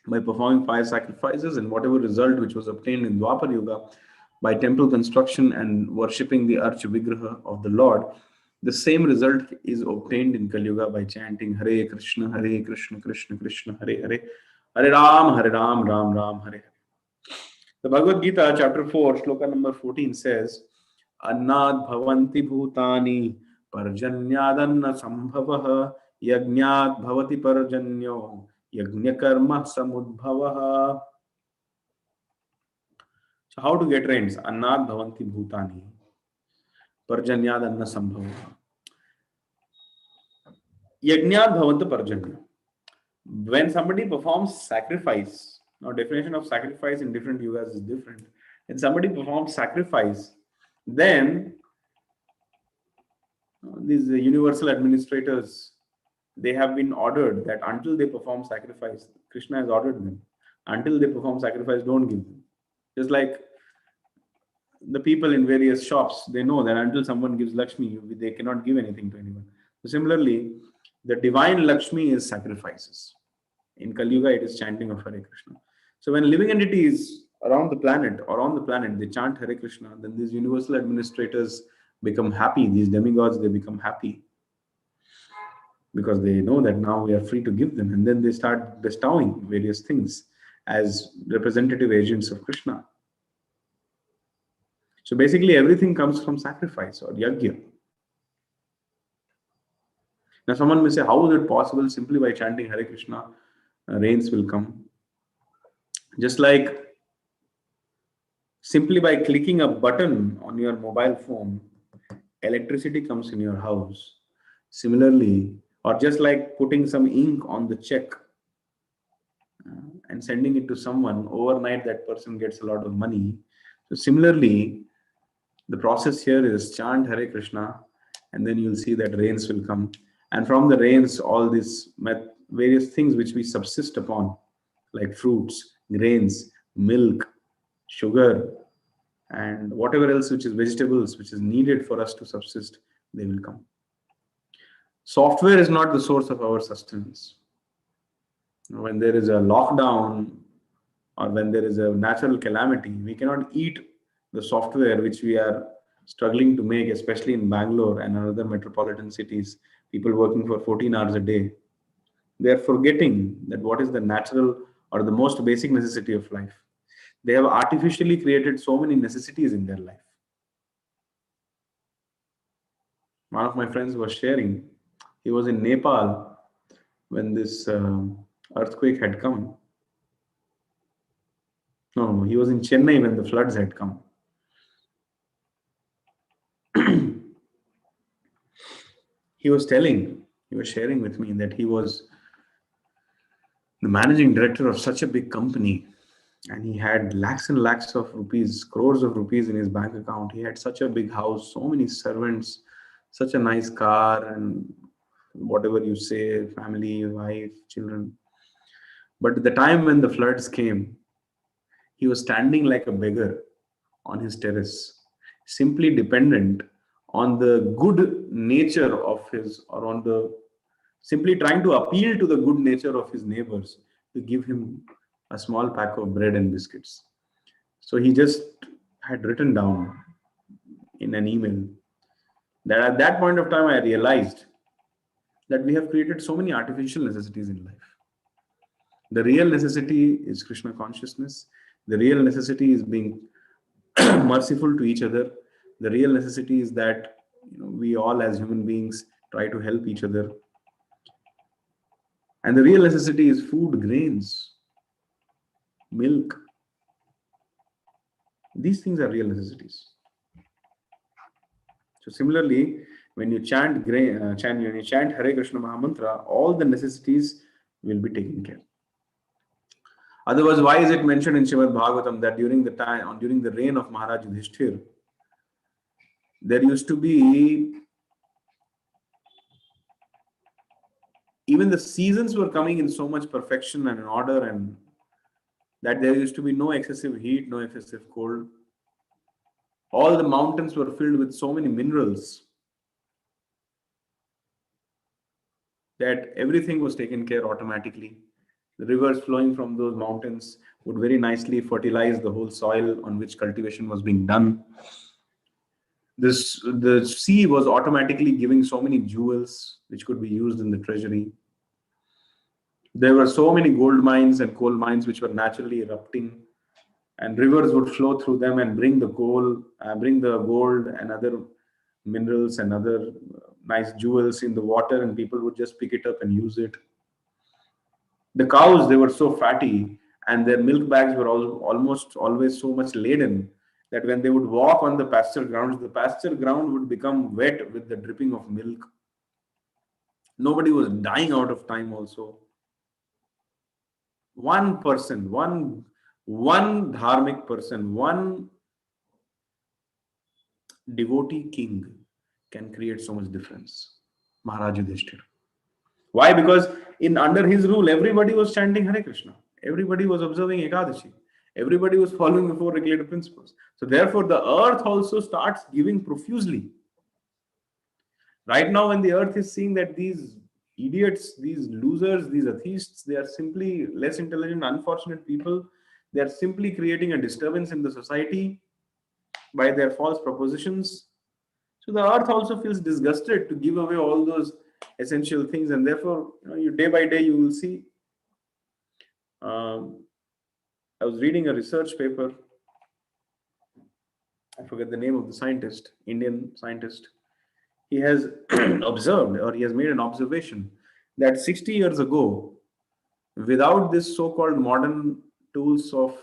by performing fire sacrifices, and whatever result which was obtained in Dwapar Yuga by temple construction and worshipping the Arch Vigraha of the Lord, the same result is obtained in Kali Yuga by chanting Hare Krishna, Krishna Krishna, Hare Hare, Hare Ram, Ram Ram, Hare Hare. The Bhagavad Gita, chapter 4, shloka number 14 says, Annad bhavanti bhutani parjanyadanna sambhavaha yajnat bhavati parjanyo yajna karma samudbhavaha. So how to get rains? Annad bhavanti bhutani parjanyadanna sambhavaha yajnat bhavanta parjanya. When somebody performs sacrifice, now definition of sacrifice in different yugas is different. When somebody performs sacrifice, then these universal administrators, they have been ordered that until they perform sacrifice, Krishna has ordered them, until they perform sacrifice, don't give them. Just like the people in various shops, they know that until someone gives Lakshmi, they cannot give anything to anyone. So similarly, the divine Lakshmi is sacrifices. In Kali Yuga, it is chanting of Hare Krishna. So when living entities around the planet or on the planet, they chant Hare Krishna, then these universal administrators become happy. These demigods, they become happy because they know that now we are free to give them. And then they start bestowing various things as representative agents of Krishna. So basically everything comes from sacrifice or yajna. Now someone may say, how is it possible? Simply by chanting Hare Krishna, rains will come. Just like simply by clicking a button on your mobile phone, electricity comes in your house. Similarly, or just like putting some ink on the check and sending it to someone, overnight that person gets a lot of money. So similarly, the process here is chant Hare Krishna, and then you'll see that rains will come. And from the rains, all these various things which we subsist upon, like fruits, grains, milk, sugar, and whatever else which is vegetables, which is needed for us to subsist, they will come. Software is not the source of our sustenance. When there is a lockdown or when there is a natural calamity, we cannot eat the software which we are struggling to make, especially in Bangalore and other metropolitan cities, people working for 14 hours a day. They are forgetting that what is the natural or the most basic necessity of life. They have artificially created so many necessities in their life. One of my friends was sharing, he was in Nepal when this earthquake had come. No, he was in Chennai when the floods had come. He was sharing with me that he was the managing director of such a big company, and he had lakhs and lakhs of rupees, crores of rupees in his bank account. He had such a big house, so many servants, such a nice car, and whatever you say, family, wife, children. But at the time when the floods came, he was standing like a beggar on his terrace, simply dependent on the good nature of his, or on the simply trying to appeal to the good nature of his neighbors to give him a small pack of bread and biscuits. So he just had written down in an email that at that point of time I realized that we have created so many artificial necessities in life. The real necessity is Krishna consciousness. The real necessity is being merciful to each other. The real necessity is that we all as human beings try to help each other. And the real necessity is food, grains, milk. These things are real necessities. So similarly, when you chant Hare Krishna Mahamantra, all the necessities will be taken care. Otherwise, why is it mentioned in Srimad Bhagavatam that during the reign of Maharaj Yudhishthir, there used to be, even the seasons were coming in so much perfection and in order, and that there used to be no excessive heat, no excessive cold. All the mountains were filled with so many minerals that everything was taken care automatically. The rivers flowing from those mountains would very nicely fertilize the whole soil on which cultivation was being done. The sea was automatically giving so many jewels which could be used in the treasury. There were so many gold mines and coal mines which were naturally erupting, and rivers would flow through them and bring the gold and other minerals and other nice jewels in the water, and people would just pick it up and use it. The cows, they were so fatty, and their milk bags were almost always so much laden that when they would walk on the pasture grounds, the pasture ground would become wet with the dripping of milk. Nobody was dying out of time also. One person, one dharmic person, one devotee king can create so much difference. Maharaj Yudhishthira. Why? Because under his rule, everybody was chanting Hare Krishna. Everybody was observing Ekadashi. Everybody was following the four regulative principles. So therefore, the earth also starts giving profusely. Right now, when the earth is seeing that these idiots, these losers, these atheists, they are simply less intelligent, unfortunate people. They are simply creating a disturbance in the society by their false propositions. So the earth also feels disgusted to give away all those essential things, and therefore, you day by day you will see. I was reading a research paper. I forget the name of the scientist, Indian scientist. He has observed, or he has made an observation, that 60 years ago, without this so-called modern tools of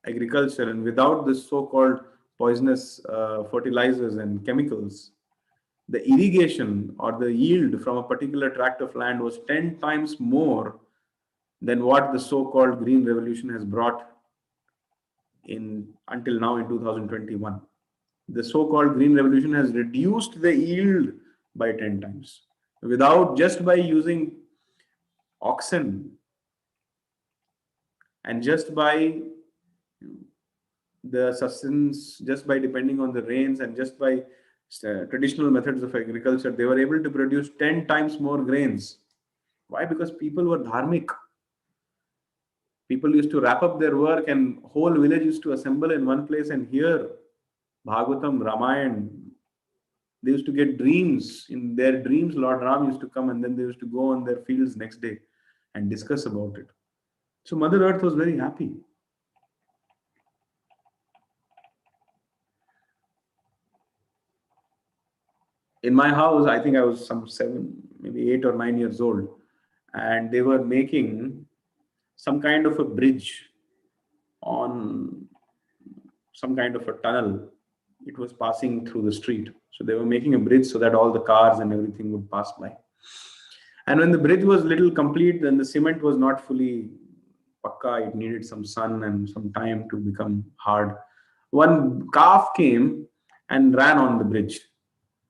agriculture and without this so-called poisonous fertilizers and chemicals, the irrigation or the yield from a particular tract of land was 10 times more than what the so-called green revolution has brought in until now in 2021. The so-called green revolution has reduced the yield by 10 times just by using oxen, and just by the sustenance, just by depending on the rains, and just by traditional methods of agriculture, they were able to produce 10 times more grains. Why? Because people were dharmic. People used to wrap up their work, and whole village used to assemble in one place and hear Bhagavatam, Ramayana. They used to get dreams. In their dreams, Lord Ram used to come, and then they used to go on their fields next day and discuss about it. So Mother Earth was very happy. In my house, I think I was some 7, maybe 8 or 9 years old, and they were making some kind of a bridge on some kind of a tunnel. It was passing through the street. So they were making a bridge so that all the cars and everything would pass by. And when the bridge was little complete, then the cement was not fully pakka. It needed some sun and some time to become hard. One calf came and ran on the bridge.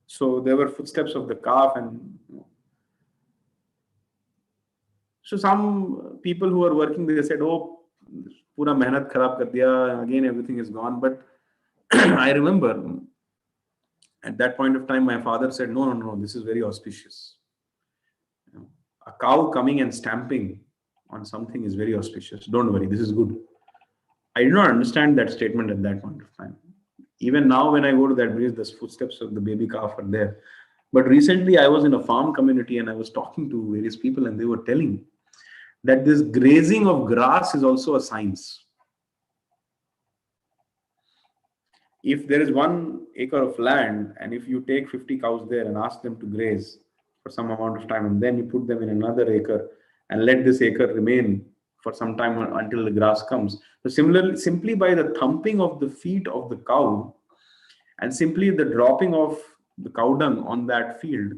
So there were footsteps of the calf, and so some people who were working, they said, "Oh, pura mehnat kharab kar diya. Again, everything is gone." But I remember at that point of time, my father said, "No, no, no, this is very auspicious. You know, a cow coming and stamping on something is very auspicious. Don't worry, this is good." I did not understand that statement at that point of time. Even now, when I go to that bridge, the footsteps of the baby calf are there. But recently, I was in a farm community and I was talking to various people, and they were telling that this grazing of grass is also a science. If there is 1 acre of land, and if you take 50 cows there and ask them to graze for some amount of time, and then you put them in another acre and let this acre remain for some time until the grass comes. So similarly, simply by the thumping of the feet of the cow and simply the dropping of the cow dung on that field,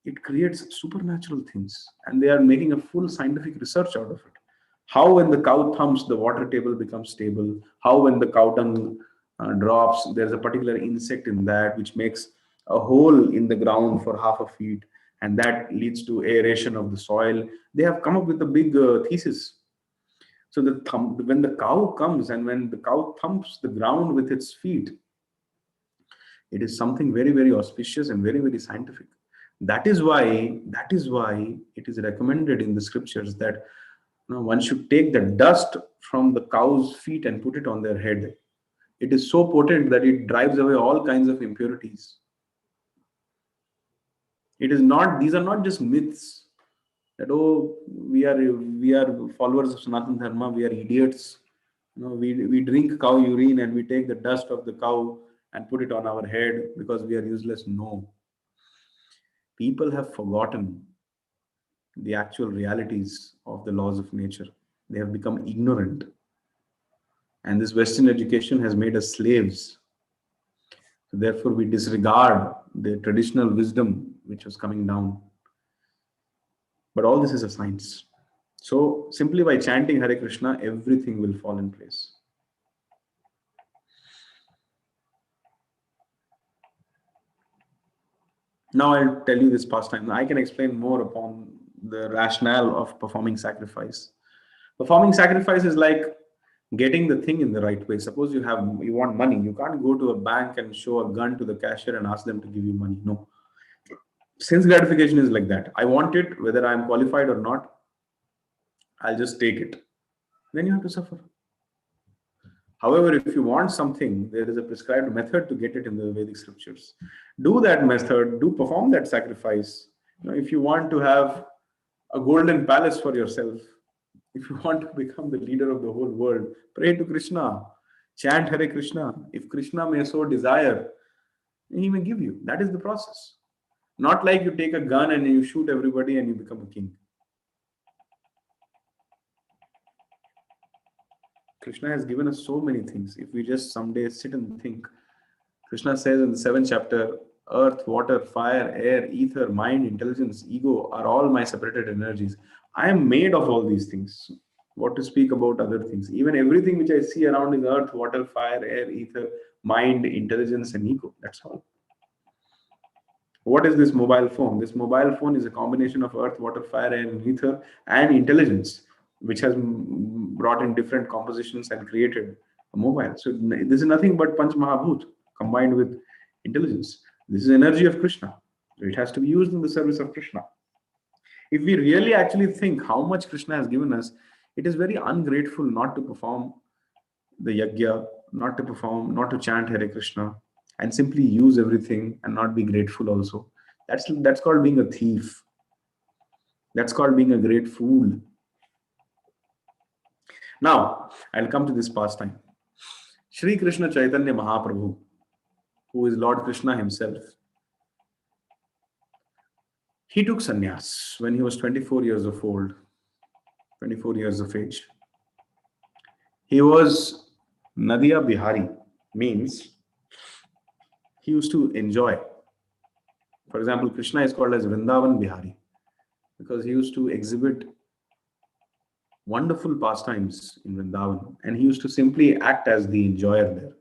it creates supernatural things. And they are making a full scientific research out of it. How when the cow thumps, the water table becomes stable. How when the cow dung drops, there's a particular insect in that which makes a hole in the ground for half a feet, and that leads to aeration of the soil. They have come up with a big thesis. So when the cow comes and when the cow thumps the ground with its feet, it is something very, very auspicious and very, very scientific. That is why it is recommended in the scriptures that one should take the dust from the cow's feet and put it on their head. It is so potent that it drives away all kinds of impurities. These are not just myths that, oh, we are followers of Sanatana Dharma, we are idiots. We drink cow urine and we take the dust of the cow and put it on our head because we are useless. No. People have forgotten the actual realities of the laws of nature. They have become ignorant. And this Western education has made us slaves. So therefore, we disregard the traditional wisdom which was coming down. But all this is a science. So simply by chanting Hare Krishna, everything will fall in place. Now I'll tell you this pastime. I can explain more upon the rationale of performing sacrifice. Performing sacrifice is like getting the thing in the right way. Suppose you want money. You can't go to a bank and show a gun to the cashier and ask them to give you money. No. Sense gratification is like that. I want it, whether I'm qualified or not, I'll just take it. Then you have to suffer. However, if you want something, there is a prescribed method to get it in the Vedic scriptures. Do that method, perform that sacrifice. If you want to have a golden palace for yourself, if you want to become the leader of the whole world, pray to Krishna, chant Hare Krishna. If Krishna may so desire, he may give you. That is the process. Not like you take a gun and you shoot everybody and you become a king. Krishna has given us so many things. If we just someday sit and think, Krishna says in the 7th chapter, earth, water, fire, air, ether, mind, intelligence, ego are all my separated energies. I am made of all these things. What to speak about other things? Even everything which I see around is earth, water, fire, air, ether, mind, intelligence, and ego. That's all. What is this mobile phone? This mobile phone is a combination of earth, water, fire, air, and ether, and intelligence, which has brought in different compositions and created a mobile. So this is nothing but Panch Mahabhut combined with intelligence. This is energy of Krishna. It has to be used in the service of Krishna. If we really actually think how much Krishna has given us, it is very ungrateful not to perform the yajna, not to chant Hare Krishna, and simply use everything and not be grateful also. That's called being a thief. That's called being a great fool. Now, I'll come to this pastime. Shri Krishna Chaitanya Mahaprabhu, who is Lord Krishna himself, He took sannyas when he was 24 years of old, 24 years of age. He was Nadia Bihari, means he used to enjoy. For example, Krishna is called as Vrindavan Bihari because he used to exhibit wonderful pastimes in Vrindavan, and he used to simply act as the enjoyer there,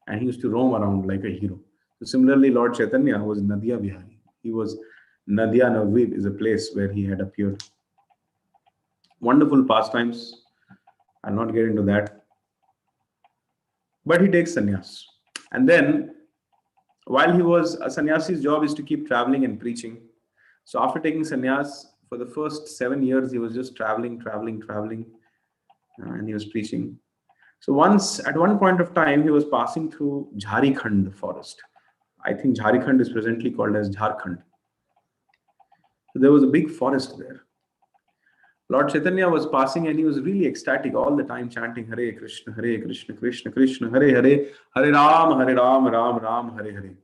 and he used to roam around like a hero. So similarly, Lord Chaitanya was Nadia Bihari. He was Nadia Navib is a place where he had appeared. Wonderful pastimes. I'll not get into that. But he takes sannyas. And then, while he was a sannyasi's job is to keep traveling and preaching. So after taking sannyas, for the first 7 years, he was just traveling, and he was preaching. So at one point of time, he was passing through Jharikhand forest. I think Jharikhand is presently called as Jharkhand. So there was a big forest there. Lord Chaitanya was passing and he was really ecstatic all the time, chanting Hare Krishna, Krishna Krishna, Hare Hare, Hare Ram, Ram Ram, Hare Hare.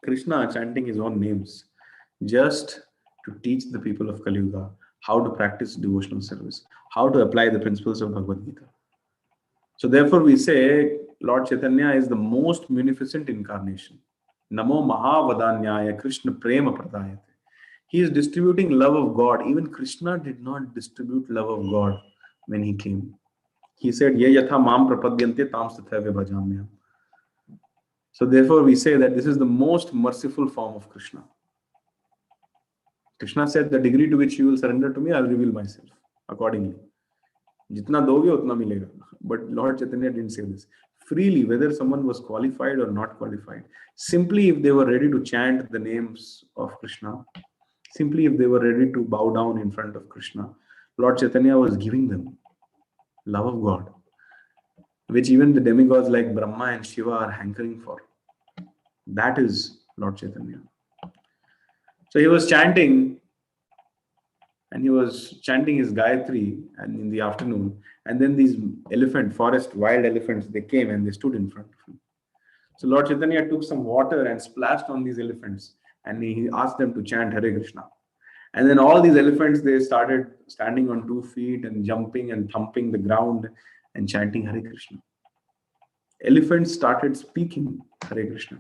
Krishna chanting his own names just to teach the people of Kali Yuga how to practice devotional service, how to apply the principles of Bhagavad Gita. So therefore we say Lord Chaitanya is the most munificent incarnation. Namo Mahavadanyaya Krishna Prema Pradayate. He is distributing love of God. Even Krishna did not distribute love of God when he came. He said, Ye yatha mam prapadyante tam stathaiva bhajamyam. So therefore we say that this is the most merciful form of Krishna. Krishna said, the degree to which you will surrender to me, I will reveal myself accordingly. Jitna doge, utna milega. But Lord Chaitanya didn't say this. Freely, whether someone was qualified or not qualified, simply if they were ready to chant the names of Krishna, simply if they were ready to bow down in front of Krishna, Lord Chaitanya was giving them love of God, which even the demigods like Brahma and Shiva are hankering for. That is Lord Chaitanya. So he was chanting, and he was chanting his Gayatri and in the afternoon, and then these wild elephants, they came and they stood in front of him. So Lord Chaitanya took some water and splashed on these elephants, and he asked them to chant Hare Krishna. And then all these elephants, they started standing on 2 feet and jumping and thumping the ground and chanting Hare Krishna. Elephants started speaking Hare Krishna.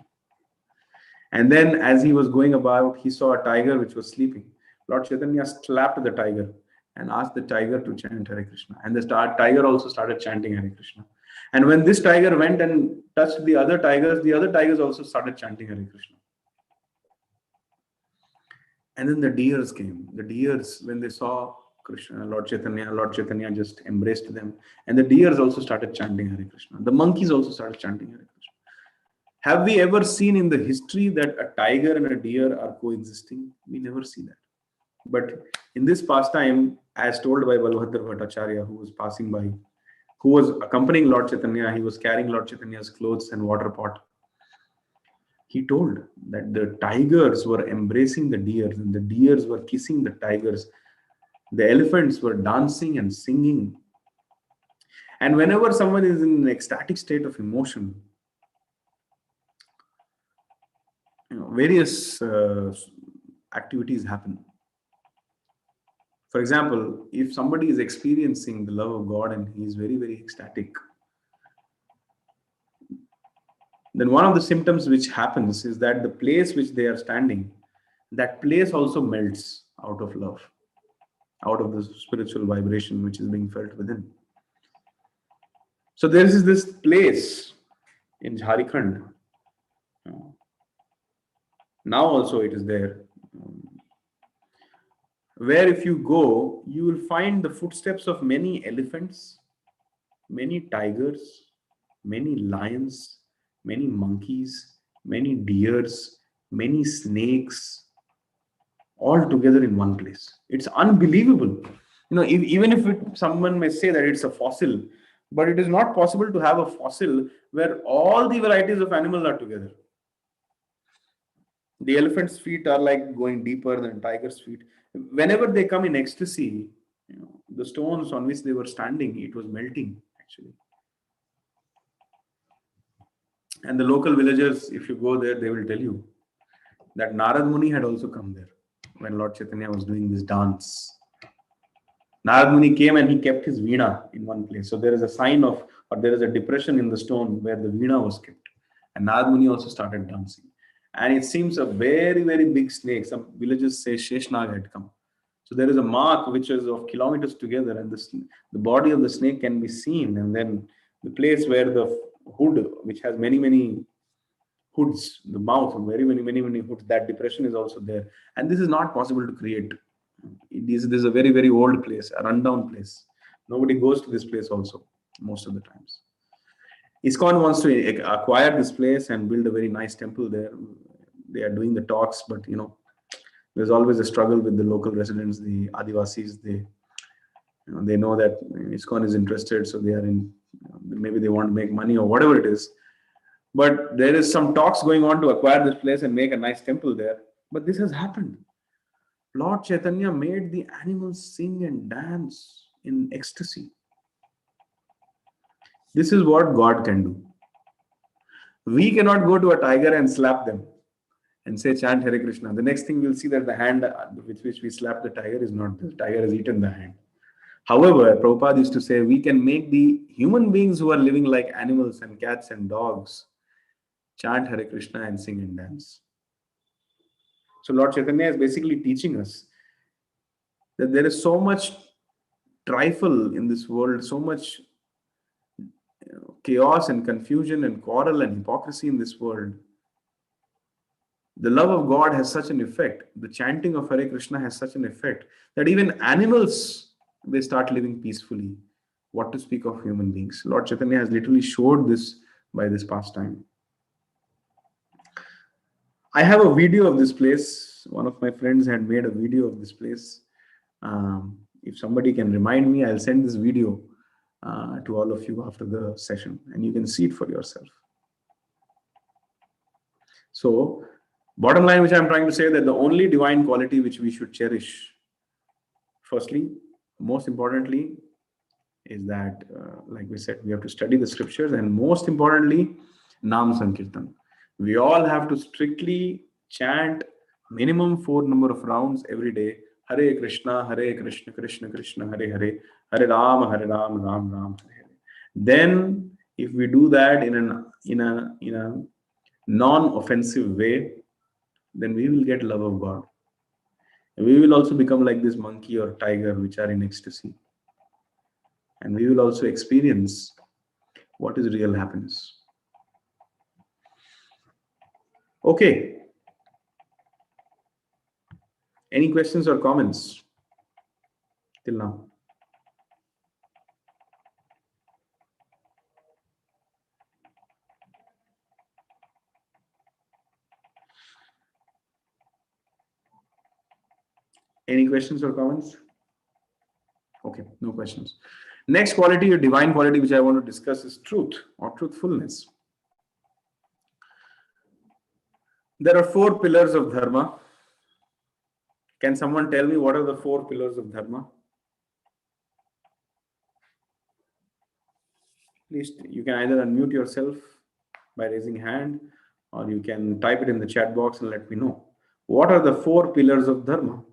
And then as he was going about, he saw a tiger which was sleeping. Lord Chaitanya slapped the tiger and asked the tiger to chant Hare Krishna. And the tiger also started chanting Hare Krishna. And when this tiger went and touched the other tigers also started chanting Hare Krishna. And then the deers came. The deers, when they saw Krishna, Lord Chaitanya just embraced them. And the deers also started chanting Hare Krishna. The monkeys also started chanting Hare Krishna. Have we ever seen in the history that a tiger and a deer are coexisting? We never see that. But in this pastime, as told by Balbhadra Bhattacharya, who was passing by, who was accompanying Lord Chaitanya, he was carrying Lord Chaitanya's clothes and water pot. He told that the tigers were embracing the deers and the deers were kissing the tigers. The elephants were dancing and singing. And whenever someone is in an ecstatic state of emotion, various activities happen. For example, if somebody is experiencing the love of God and he is very, very ecstatic, then one of the symptoms which happens is that the place which they are standing, that place also melts out of love, out of the spiritual vibration which is being felt within. So there is this place in Jharikhand. Now also it is there, where if you go, you will find the footsteps of many elephants, many tigers, many lions, many monkeys, many deers, many snakes, all together in one place. It's unbelievable. Even if someone may say that it's a fossil, but it is not possible to have a fossil where all the varieties of animals are together. The elephant's feet are like going deeper than tiger's feet. Whenever they come in ecstasy, the stones on which they were standing, it was melting actually. And the local villagers, if you go there, they will tell you that Narad Muni had also come there when Lord Chaitanya was doing this dance. Narad Muni came and he kept his veena in one place. So there is a sign of, or there is a depression in the stone where the veena was kept. And Narad Muni also started dancing. And it seems a very, very big snake. Some villagers say Sheshnag had come. So there is a mark which is of kilometers together, and the body of the snake can be seen. And then the place where the hood, which has many, many hoods, the mouth, very, many hoods, that depression is also there. And this is not possible to create. This is a very, very old place, a rundown place. Nobody goes to this place also, most of the times. ISKCON wants to acquire this place and build a very nice temple there. They are doing the talks, but there's always a struggle with the local residents, the Adivasis. They know that ISKCON is interested, so they are in. Maybe they want to make money or whatever it is. But there is some talks going on to acquire this place and make a nice temple there. But this has happened. Lord Chaitanya made the animals sing and dance in ecstasy. This is what God can do. We cannot go to a tiger and slap them and say, chant Hare Krishna. The next thing we'll see that the hand with which we slap the tiger is not the tiger has eaten the hand. However, Prabhupada used to say, we can make the human beings who are living like animals and cats and dogs chant Hare Krishna and sing and dance. So Lord Chaitanya is basically teaching us that there is so much trifle in this world, so much chaos and confusion and quarrel and hypocrisy in this world. The love of God has such an effect. The chanting of Hare Krishna has such an effect that even animals, they start living peacefully. What to speak of human beings? Lord Chaitanya has literally showed this by this pastime. I have a video of this place. One of my friends had made a video of this place. If somebody can remind me, I'll send this video to all of you after the session, and you can see it for yourself. So, bottom line, which I'm trying to say, that the only divine quality which we should cherish, firstly, most importantly, is that, like we said, we have to study the scriptures, and most importantly, Nam Sankirtan. We all have to strictly chant minimum 4 number of rounds every day. Hare Krishna, Krishna Krishna, Hare Hare, Hare Ram, Ram Ram, Hare Hare. Then, if we do that in a non-offensive way, then we will get love of God. And we will also become like this monkey or tiger which are in ecstasy. And we will also experience what is real happiness. Okay. Any questions or comments till now? Any questions or comments? Okay, no questions. Next quality, a divine quality, which I want to discuss is truth or truthfulness. There are 4 pillars of dharma. Can someone tell me what are the 4 pillars of dharma? Please, you can either unmute yourself by raising hand, or you can type it in the chat box and let me know. What are the 4 pillars of dharma?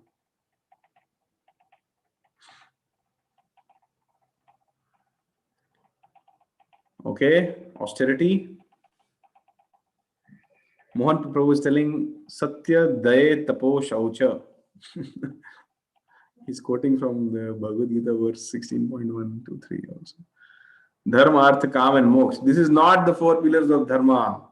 Okay, austerity. Mohan Prabhu is telling Satya, Daye, Tapo, Shaucha. He's quoting from the Bhagavad Gita verse 16.1 to 3 also. Dharma, Artha, Kam and Moksha. This is not the 4 pillars of dharma.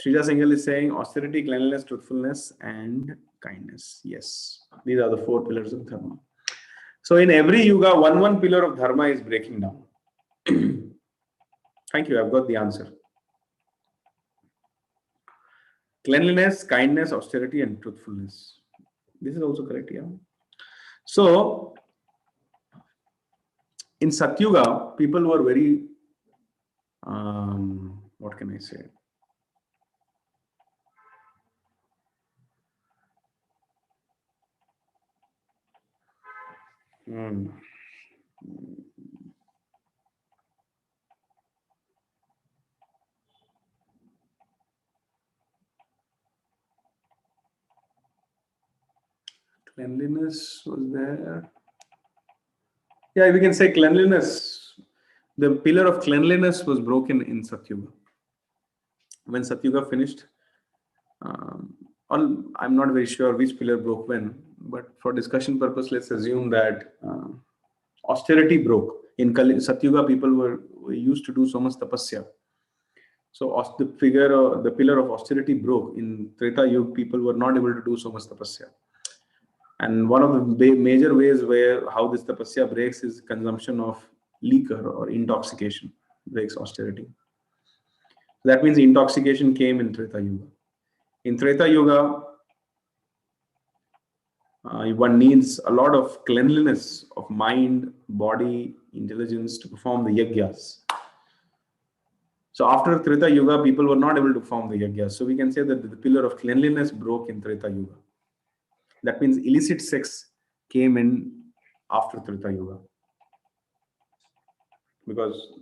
Srija Singhal is saying austerity, cleanliness, truthfulness and kindness. Yes, these are the 4 pillars of dharma. So in every yuga, one pillar of dharma is breaking down. Thank you, I've got the answer. Cleanliness, kindness, austerity and truthfulness. This is also correct, yeah. So, in Satyuga, people were very, what can I say? Cleanliness was there. Yeah, we can say cleanliness. The pillar of cleanliness was broken in Satyuga. When Satyuga finished, um, I'm not very sure which pillar broke when, but for discussion purpose, let's assume that austerity broke. In Satyuga, people were used to do so much tapasya. So the pillar of austerity broke. In Treta Yuga, people were not able to do so much tapasya. And one of the major ways where how this tapasya breaks is consumption of liquor or intoxication breaks austerity. That means intoxication came in Treta Yuga. In Treta Yuga, one needs a lot of cleanliness of mind, body, intelligence to perform the yajnas. So after Treta Yuga, people were not able to perform the yajnas. So we can say that the pillar of cleanliness broke in Treta Yuga. That means illicit sex came in after Treta Yuga. Because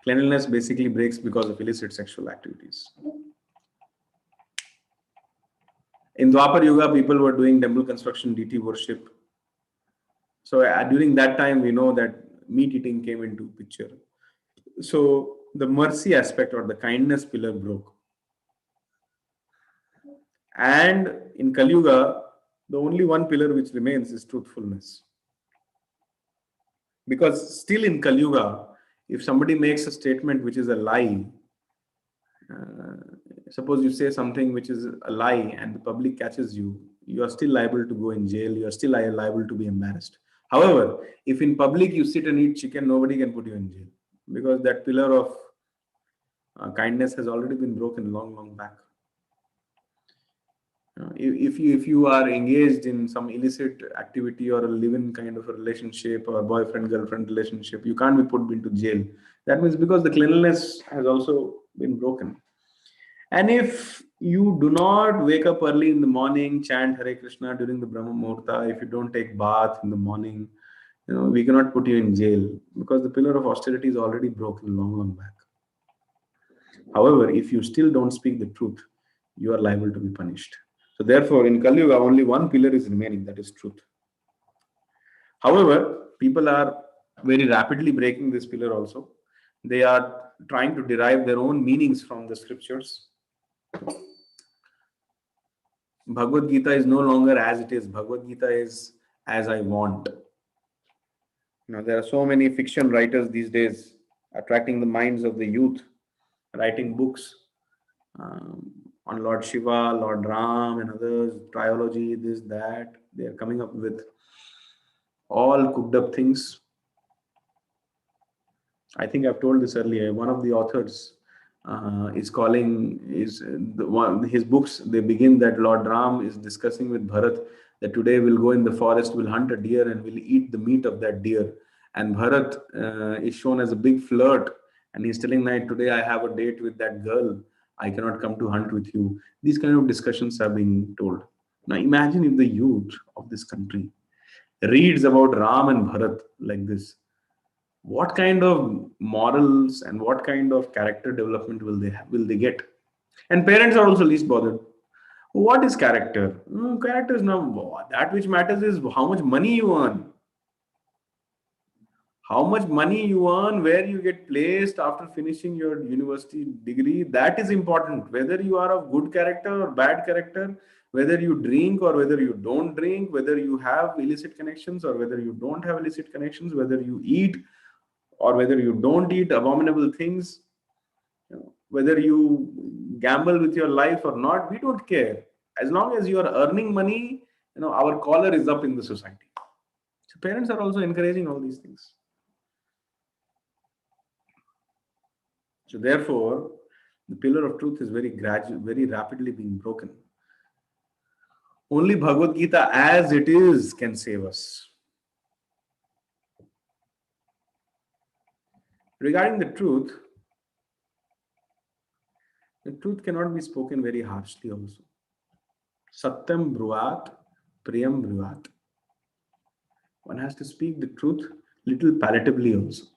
cleanliness basically breaks because of illicit sexual activities. In Dwapar Yuga, people were doing temple construction, deity worship. So during that time, we know that meat eating came into picture. So the mercy aspect or the kindness pillar broke. And in Kali Yuga, the only one pillar which remains is truthfulness. Because still in Kali Yuga, if somebody makes a statement which is a lie, suppose you say something which is a lie and the public catches you, you are still liable to go in jail, you are still liable to be embarrassed. However, if in public you sit and eat chicken, nobody can put you in jail because that pillar of kindness has already been broken long back. If you are engaged in some illicit activity or a live-in kind of a relationship or boyfriend-girlfriend relationship, you can't be put into jail. That means because the cleanliness has also been broken. And if you do not wake up early in the morning, chant Hare Krishna during the Brahma Muhurta, if you don't take bath in the morning, we cannot put you in jail because the pillar of austerity is already broken long back. However, if you still don't speak the truth, you are liable to be punished. So therefore, in Kali Yuga, only one pillar is remaining, that is truth. However, people are very rapidly breaking this pillar also. They are trying to derive their own meanings from the scriptures. Bhagavad Gita is no longer as it is. Bhagavad Gita is as I want. There are so many fiction writers these days attracting the minds of the youth, writing books on Lord Shiva, Lord Ram and others, trilogy, this, that. They are coming up with all cooked up things. I think I've told this earlier. One of the authors is calling his books. They begin that Lord Ram is discussing with Bharat that today we'll go in the forest, we'll hunt a deer, and we'll eat the meat of that deer. And Bharat is shown as a big flirt, and he's telling that today I have a date with that girl. I cannot come to hunt with you. These kind of discussions are being told. Now imagine if the youth of this country reads about Ram and Bharat like this. What kind of morals and what kind of character development will they get? And parents are also least bothered. What is character? Character is not that which matters is how much money you earn. How much money you earn, where you get placed after finishing your university degree, that is important. Whether you are of good character or bad character, whether you drink or whether you don't drink, whether you have illicit connections or whether you don't have illicit connections, whether you eat or whether you don't eat abominable things, whether you gamble with your life or not, we don't care. As long as you are earning money, our collar is up in the society. So parents are also encouraging all these things. So therefore, the pillar of truth is very rapidly being broken. Only Bhagavad Gita as it is can save us. Regarding the truth cannot be spoken very harshly also. Satyam Bruvat, Priyam Bruvat. One has to speak the truth little palatably also.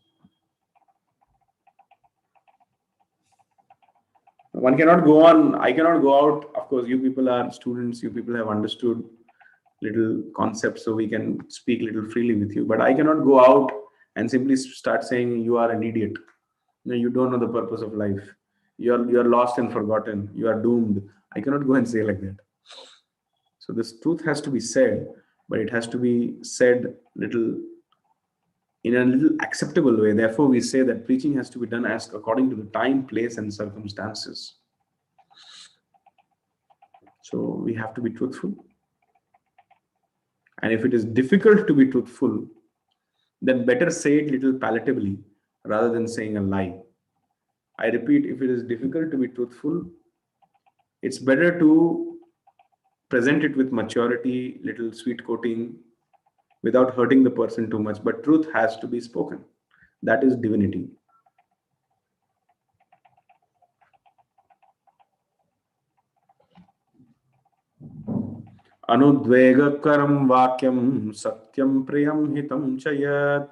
One cannot go on, I cannot go out. Of course, you people are students, you people have understood little concepts so we can speak little freely with you. But I cannot go out and simply start saying you are an idiot. No, you don't know the purpose of life. You are lost and forgotten. You are doomed. I cannot go and say like that. So this truth has to be said, but it has to be said little in a little acceptable way. Therefore, we say that preaching has to be done as according to the time, place, and circumstances. So we have to be truthful. And if it is difficult to be truthful, then better say it little palatably rather than saying a lie. I repeat, if it is difficult to be truthful, it's better to present it with maturity, little sweet coating, without hurting the person too much. But truth has to be spoken. That is divinity. Anudvegakaram vakyam satyam priyam hitam chayat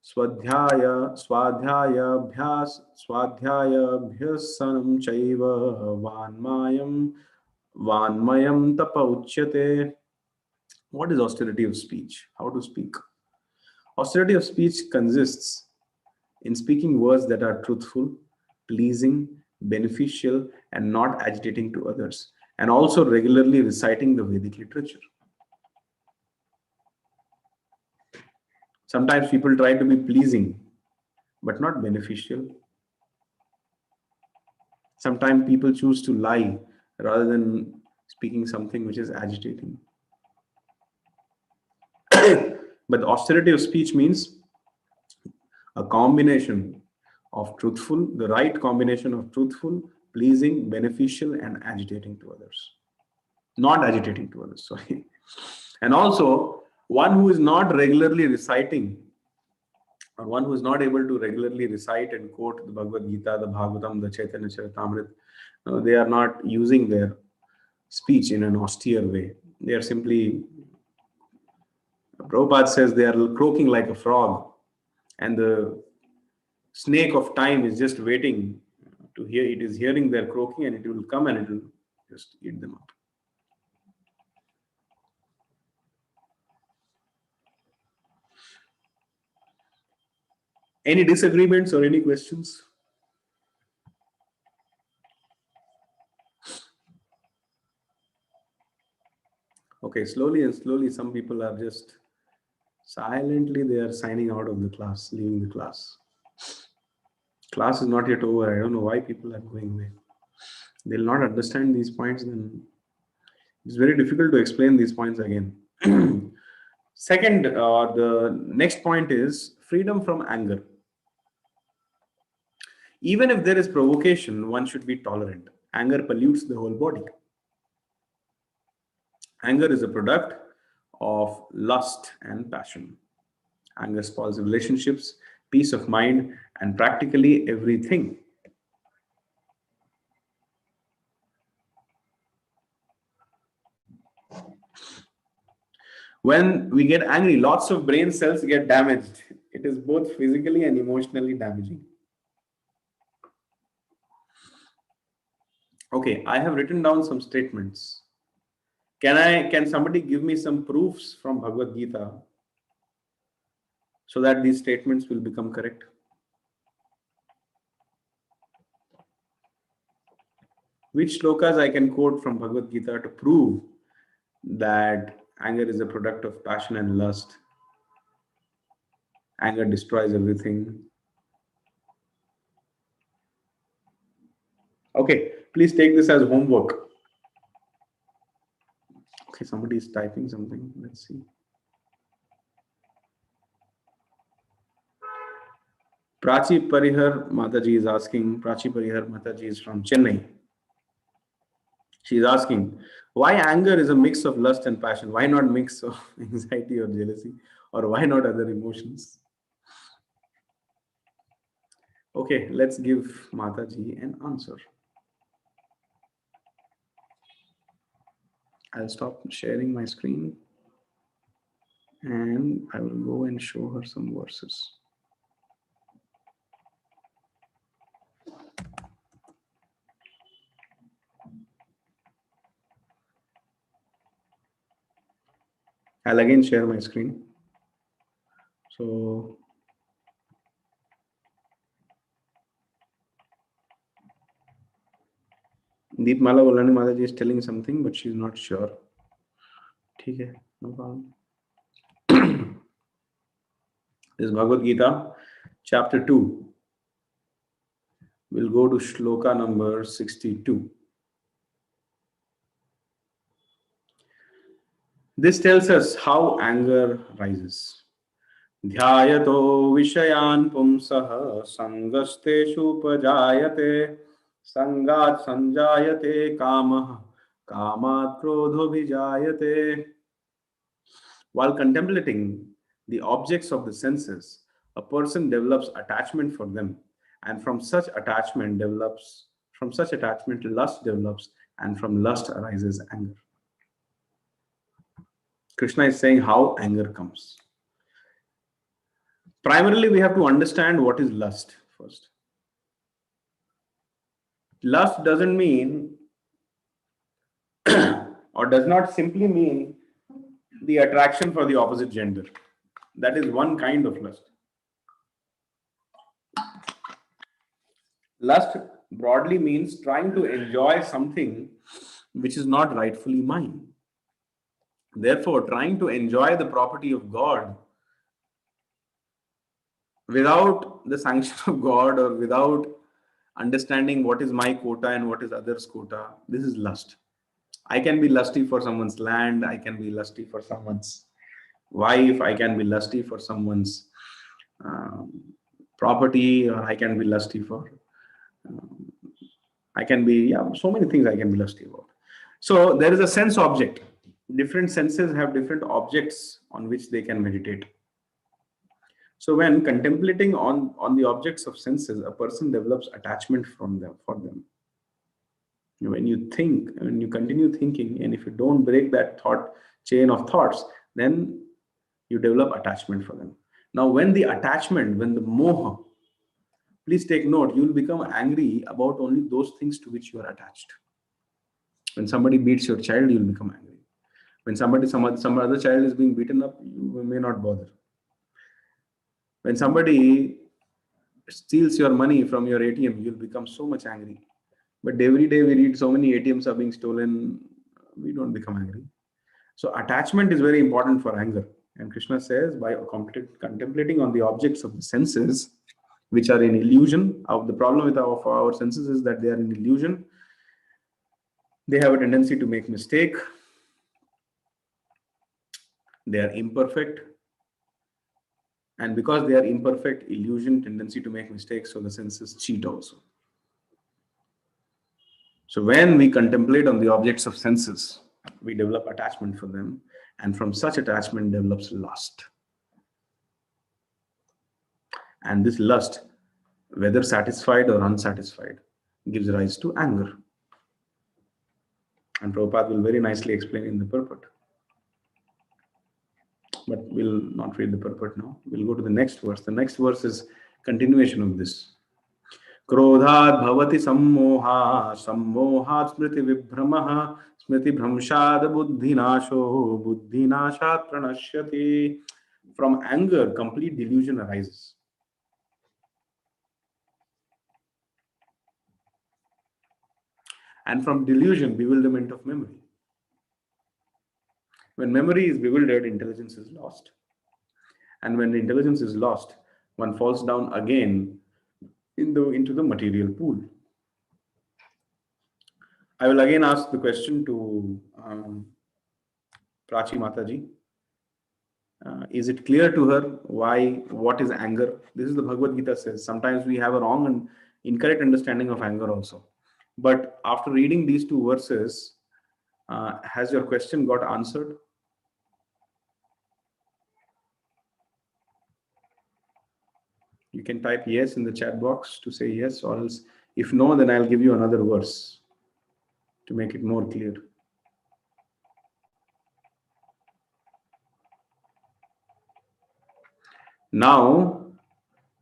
swadhyayabhyasanam chaiva vanmayam tapa uchyate. What is austerity of speech? How to speak? Austerity of speech consists in speaking words that are truthful, pleasing, beneficial, and not agitating to others, and also regularly reciting the Vedic literature. Sometimes people try to be pleasing, but not beneficial. Sometimes people choose to lie rather than speaking something which is agitating. But the austerity of speech means a combination of truthful, the right combination of truthful, pleasing, beneficial, and agitating to others. Not agitating to others, sorry. And also, one who is not regularly reciting, or one who is not able to regularly recite and quote the Bhagavad Gita, the Bhagavatam, the Chaitanya Charitamrita, they are not using their speech in an austere way. They are simply, Prabhupada says, they are croaking like a frog, and the snake of time is just waiting to hear. It is hearing their croaking, and it will come and it will just eat them up. Any disagreements or any questions? Okay, slowly and slowly, some people are just silently, they are signing out of the class, leaving the class. Class is not yet over. I don't know why people are going away. They'll not understand these points, then it's very difficult to explain these points again. Second, the next point is freedom from anger. Even if there is provocation, one should be tolerant. Anger pollutes the whole body. Anger is a product of lust and passion. Anger spoils relationships, peace of mind, and practically everything. When we get angry, lots of brain cells get damaged. It is both physically and emotionally damaging. Okay, I have written down some statements. Can somebody give me some proofs from Bhagavad Gita so that these statements will become correct? Which shlokas I can quote from Bhagavad Gita to prove that anger is a product of passion and lust? Anger destroys everything. Okay, please take this as homework. Okay, somebody is typing something. Let's see. Prachi Parihar Mataji is asking. Prachi Parihar Mataji is from Chennai. She is asking, why anger is a mix of lust and passion? Why not mix of anxiety or jealousy? Or why not other emotions? Okay, let's give Mataji an answer. I'll stop sharing my screen and I will go and show her some verses. I'll again share my screen. So Deepmala Volani Mataji is telling something, but she's not sure. Okay, no problem. This is Bhagavad Gita, chapter 2. We'll go to shloka number 62. This tells us how anger rises. Dhyayato vishayan pumsah sangasteshu pajayate sangat sanjayate kamah kamat krodho vijayate. While contemplating the objects of the senses, a person develops attachment for them, and from such attachment lust develops, and from lust arises anger. Krishna is saying how anger comes. Primarily, we have to understand what is lust first. Lust doesn't mean or does not simply mean the attraction for the opposite gender. That is one kind of lust. Lust broadly means trying to enjoy something which is not rightfully mine. Therefore, trying to enjoy the property of God without the sanction of God or without understanding what is my quota and what is others' quota, this is lust. I can be lusty for someone's land, I can be lusty for someone's wife, I can be lusty for someone's property, or I can be lusty for, I can be, so many things I can be lusty about. So there is a sense object. Different senses have different objects on which they can meditate. So when contemplating on the objects of senses, a person develops attachment for them. When you think, when you continue thinking, and if you don't break that chain of thoughts, then you develop attachment for them. Now, when the moha, please take note, you will become angry about only those things to which you are attached. When somebody beats your child, you will become angry. When some other child is being beaten up, you may not bother. When somebody steals your money from your ATM, you'll become so much angry. But every day we read so many ATMs are being stolen, we don't become angry. So attachment is very important for anger. And Krishna says, by contemplating on the objects of the senses, which are in illusion, the problem with our senses is that they are in illusion. They have a tendency to make mistake. They are imperfect. And because they are imperfect, illusion, tendency to make mistakes, so the senses cheat also. So when we contemplate on the objects of senses, we develop attachment for them, and from such attachment develops lust. And this lust, whether satisfied or unsatisfied, gives rise to anger. And Prabhupada will very nicely explain in the purport. But we'll not read the purport now. We'll go to the next verse. The next verse is continuation of this. Krodhat bhavati sammoha, sammohat smriti vibhramaha, smriti bhramshad buddhinasho, buddhinashat pranashyati. From anger, complete delusion arises. And from delusion, bewilderment of memory. When memory is bewildered, intelligence is lost. And when the intelligence is lost, one falls down again into the material pool. I will again ask the question to Prachi Mataji. Is it clear to her what is anger? This is the Bhagavad Gita says. Sometimes we have a wrong and incorrect understanding of anger also. But after reading these two verses, has your question got answered? You can type yes in the chat box to say yes, or else if no, then I'll give you another verse to make it more clear. Now,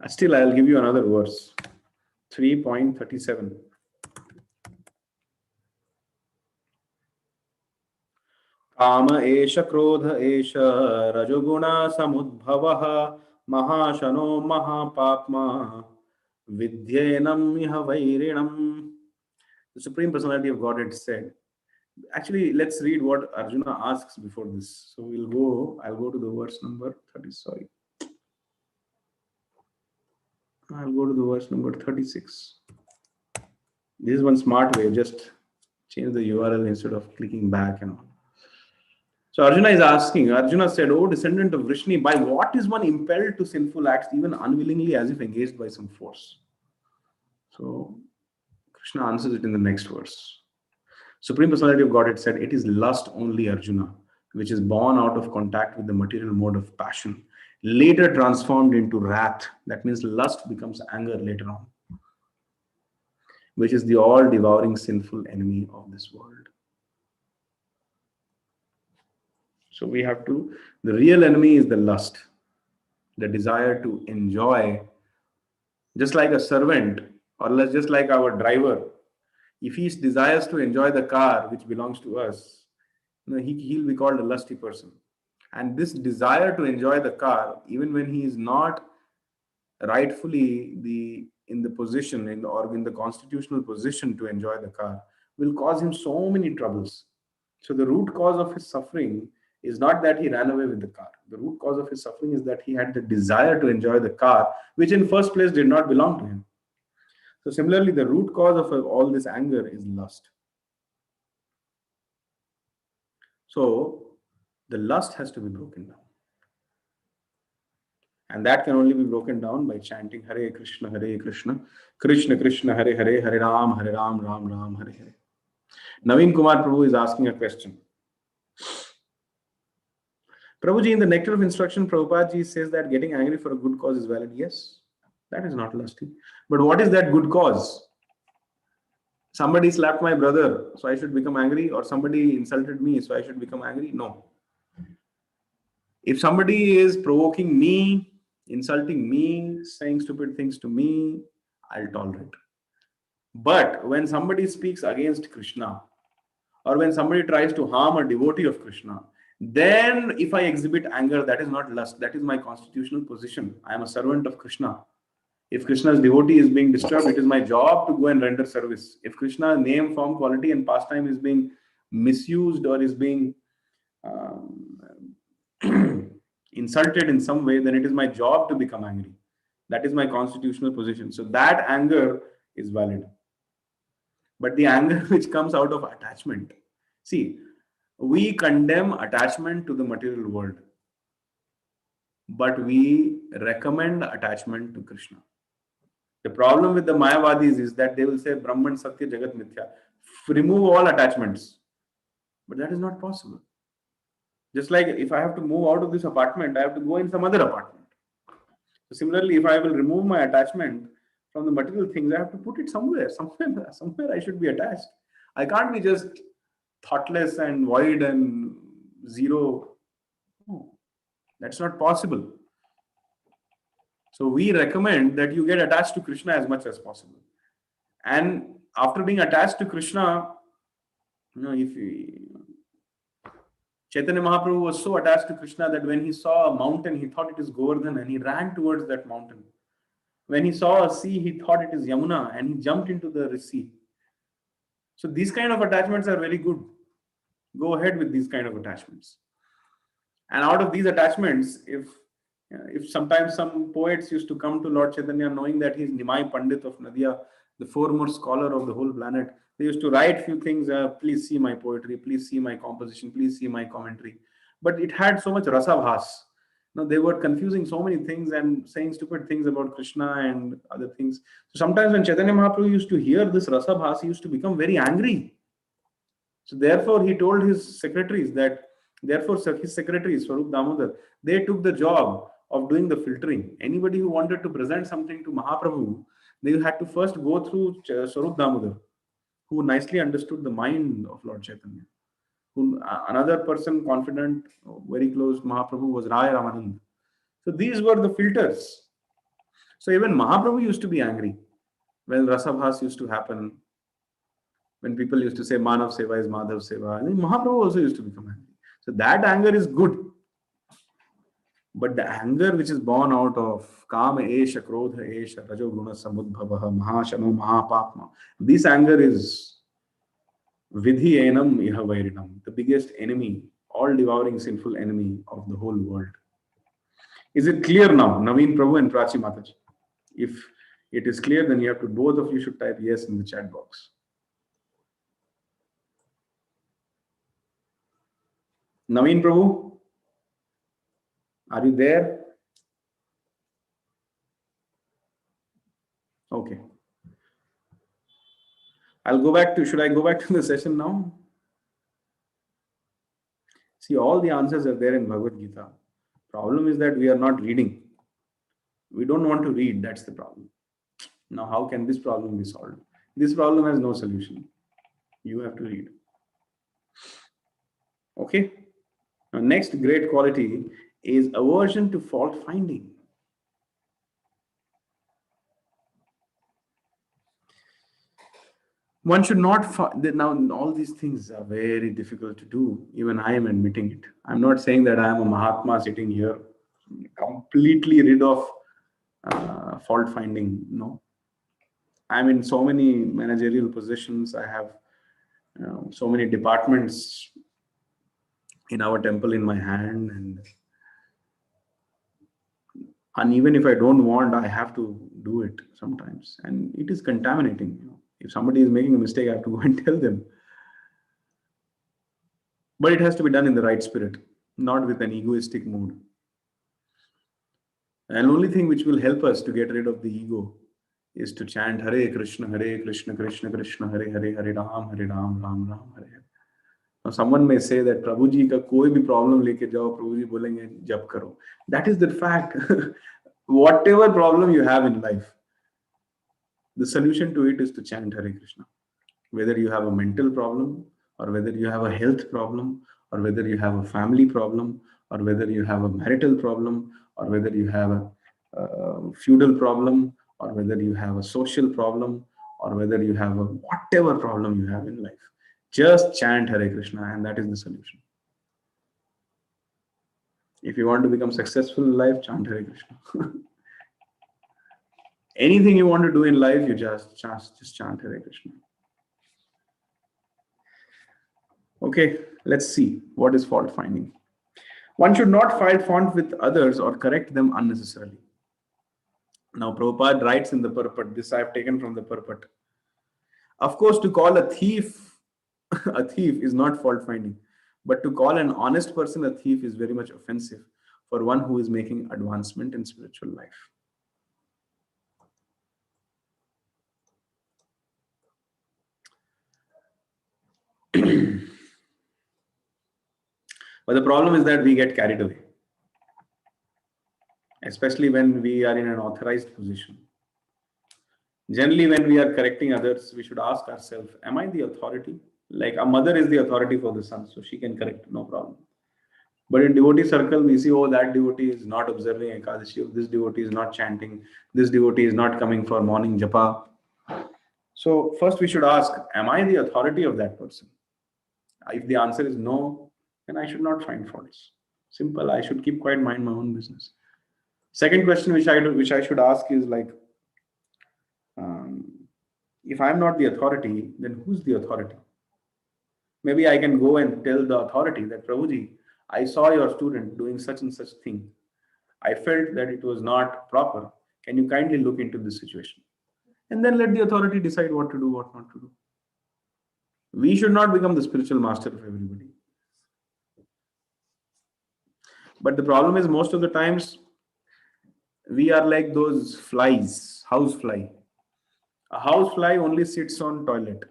still I'll give you another verse, 3.37. काम एष क्रोध एष रजोगुण समुद्भवः महाशनो महापाप्मा विद्येनम इह वैरिणम. The Supreme Personality of Godhead said. Actually, let's read what Arjuna asks before this. So I'll go to the verse number 30. Sorry. I'll go to the verse number 36. This is one smart way. Just change the URL instead of clicking back and all. So Arjuna is asking, Arjuna said, "O descendant of Vrishni, by what is one impelled to sinful acts, even unwillingly, as if engaged by some force?" So Krishna answers it in the next verse. Supreme Personality of Godhead said, "It is lust only, Arjuna, which is born out of contact with the material mode of passion, later transformed into wrath." That means lust becomes anger later on, which is the all-devouring sinful enemy of this world. So the real enemy is the lust, the desire to enjoy, just like a servant, or just like our driver. If he desires to enjoy the car which belongs to us, he'll be called a lusty person. And this desire to enjoy the car, even when he is not rightfully in the position or in the constitutional position to enjoy the car, will cause him so many troubles. So the root cause of his suffering is not that he ran away with the car. The root cause of his suffering is that he had the desire to enjoy the car, which in first place did not belong to him. So similarly, the root cause of all this anger is lust. So the lust has to be broken down. And that can only be broken down by chanting Hare Krishna, Krishna Krishna, Hare Hare, Hare Ram, Ram Ram, Hare Hare. Naveen Kumar Prabhu is asking a question. Prabhuji, in the Nectar of Instruction, Prabhupada ji says that getting angry for a good cause is valid. Yes, that is not lusty. But what is that good cause? Somebody slapped my brother, so I should become angry, or somebody insulted me, so I should become angry? No. If somebody is provoking me, insulting me, saying stupid things to me, I'll tolerate. But when somebody speaks against Krishna, or when somebody tries to harm a devotee of Krishna, then if I exhibit anger, that is not lust. That is my constitutional position. I am a servant of Krishna. If Krishna's devotee is being disturbed, it is my job to go and render service. If Krishna's name, form, quality, and pastime is being misused or is being insulted in some way, then it is my job to become angry. That is my constitutional position. So that anger is valid. But the anger which comes out of attachment. See, we condemn attachment to the material world, but we recommend attachment to Krishna. The problem with the Mayavadis is that they will say Brahman Satya Jagat Mithya. Remove all attachments. But that is not possible. Just like if I have to move out of this apartment, I have to go in some other apartment. So similarly, if I will remove my attachment from the material things, I have to put it somewhere. Somewhere I should be attached. I can't be just thoughtless and void and zero. No, that's not possible. So we recommend that you get attached to Krishna as much as possible. And after being attached to Krishna, Chaitanya Mahaprabhu was so attached to Krishna that when he saw a mountain, he thought it is Govardhan and he ran towards that mountain. When he saw a sea, he thought it is Yamuna and he jumped into the sea. So these kind of attachments are very good. Go ahead with these kind of attachments. And out of these attachments, if sometimes some poets used to come to Lord Chaitanya knowing that he is Nimai Pandit of Nadia, the foremost scholar of the whole planet, they used to write few things, please see my poetry, please see my composition, please see my commentary. But it had so much rasabhas. They were confusing so many things and saying stupid things about Krishna and other things. So sometimes when Chaitanya Mahaprabhu used to hear this rasabhas, he used to become very angry. So therefore he told his secretaries, Swarup Damodar, they took the job of doing the filtering. Anybody who wanted to present something to Mahaprabhu, they had to first go through Swarup Damodar, who nicely understood the mind of Lord Chaitanya. Another person, confident, very close to Mahaprabhu, was Raya Ramanand. So these were the filters. So even Mahaprabhu used to be angry when Rasabhas used to happen, when people used to say Manav Seva is Madhav Seva. And Mahaprabhu also used to become angry. So that anger is good. But the anger which is born out of kama esha, krodha esha, rajoguna samudbhavaha, mahashano mahapapma, this anger is vidhi enam iha vairinam, the biggest enemy, all devouring sinful enemy of the whole world. Is it clear now, Naveen Prabhu and Prachi Mataji? If it is clear, then you have to, both of you should type yes in the chat box. Naveen Prabhu, are you there? Okay. I'll go back to, should I go back to the session now? See, all the answers are there in Bhagavad Gita. Problem is that we are not reading. We don't want to read. That's the problem. Now, how can this problem be solved? This problem has no solution. You have to read. Okay. Now, next great quality is aversion to fault finding. One should not now all these things are very difficult to do. Even I am admitting it. I'm not saying that I am a Mahatma sitting here completely rid of fault finding. No, I'm in so many managerial positions. I have so many departments in our temple in my hand, and even if I don't want, I have to do it sometimes, and it is contaminating. If somebody is making a mistake, I have to go and tell them. But it has to be done in the right spirit, not with an egoistic mood. And the only thing which will help us to get rid of the ego is to chant Hare Krishna, Krishna Krishna, Hare Hare, Hare Ram, Ram Ram, Hare Hare. Now, someone may say that Prabhuji ka koi bhi problem leke jao, Prabhuji bolenge jap karo. That is the fact. Whatever problem you have in life, the solution to it is to chant Hare Krishna. Whether you have a mental problem, or whether you have a health problem, or whether you have a family problem, or whether you have a marital problem, or whether you have a feudal problem, or whether you have a social problem, or whether you have a whatever problem you have in life, just chant Hare Krishna, and that is the solution. If you want to become successful in life, chant Hare Krishna. Anything you want to do in life, you just chant Hare Krishna. Okay, let's see what is fault finding. One should not find fault with others or correct them unnecessarily. Now, Prabhupada writes in the Purport, this I have taken from the Purport. Of course, to call a thief is not fault finding, but to call an honest person a thief is very much offensive for one who is making advancement in spiritual life. But the problem is that we get carried away, especially when we are in an authorized position. Generally, when we are correcting others, we should ask ourselves, am I the authority? Like a mother is the authority for the son, so she can correct, no problem. But in devotee circle, we see, oh, that devotee is not observing Ekadashi, this devotee is not chanting, this devotee is not coming for morning japa. So first we should ask, am I the authority of that person? If the answer is no, then I should not find faults. Simple, I should keep quiet, mind my own business. Second question which I should ask is like, if I'm not the authority, then who's the authority? Maybe I can go and tell the authority that, Prabhuji, I saw your student doing such and such thing. I felt that it was not proper. Can you kindly look into this situation? And then let the authority decide what to do, what not to do. We should not become the spiritual master of everybody. But the problem is most of the times we are like those flies, house fly. A house fly only sits on toilet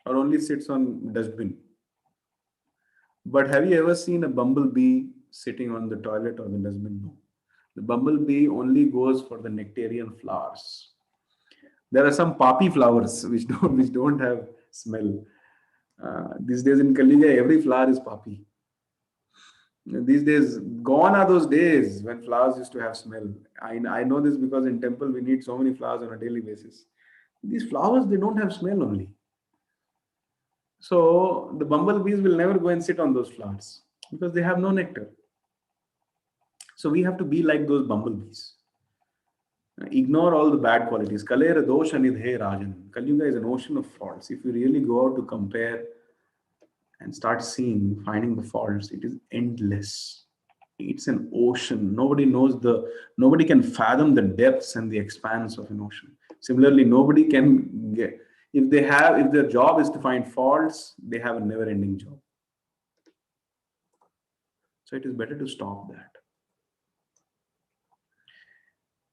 or only sits on dustbin. But have you ever seen a bumblebee sitting on the toilet or the dustbin? No. The bumblebee only goes for the nectarian flowers. There are some poppy flowers which don't have smell. These days in Kali Yuga, every flower is poppy. These days, gone are those days when flowers used to have smell. I know this because in temple we need so many flowers on a daily basis. These flowers, they don't have smell only. So the bumblebees will never go and sit on those flowers because they have no nectar. So we have to be like those bumblebees. Ignore all the bad qualities. Kalera dosha nidhe rajan. Kalyuga is an ocean of faults. If you really go out to compare and start seeing, finding the faults, it is endless. It's an ocean. Nobody can fathom the depths and the expanse of an ocean. Similarly, nobody can get, if their job is to find faults, they have a never-ending job. So it is better to stop that.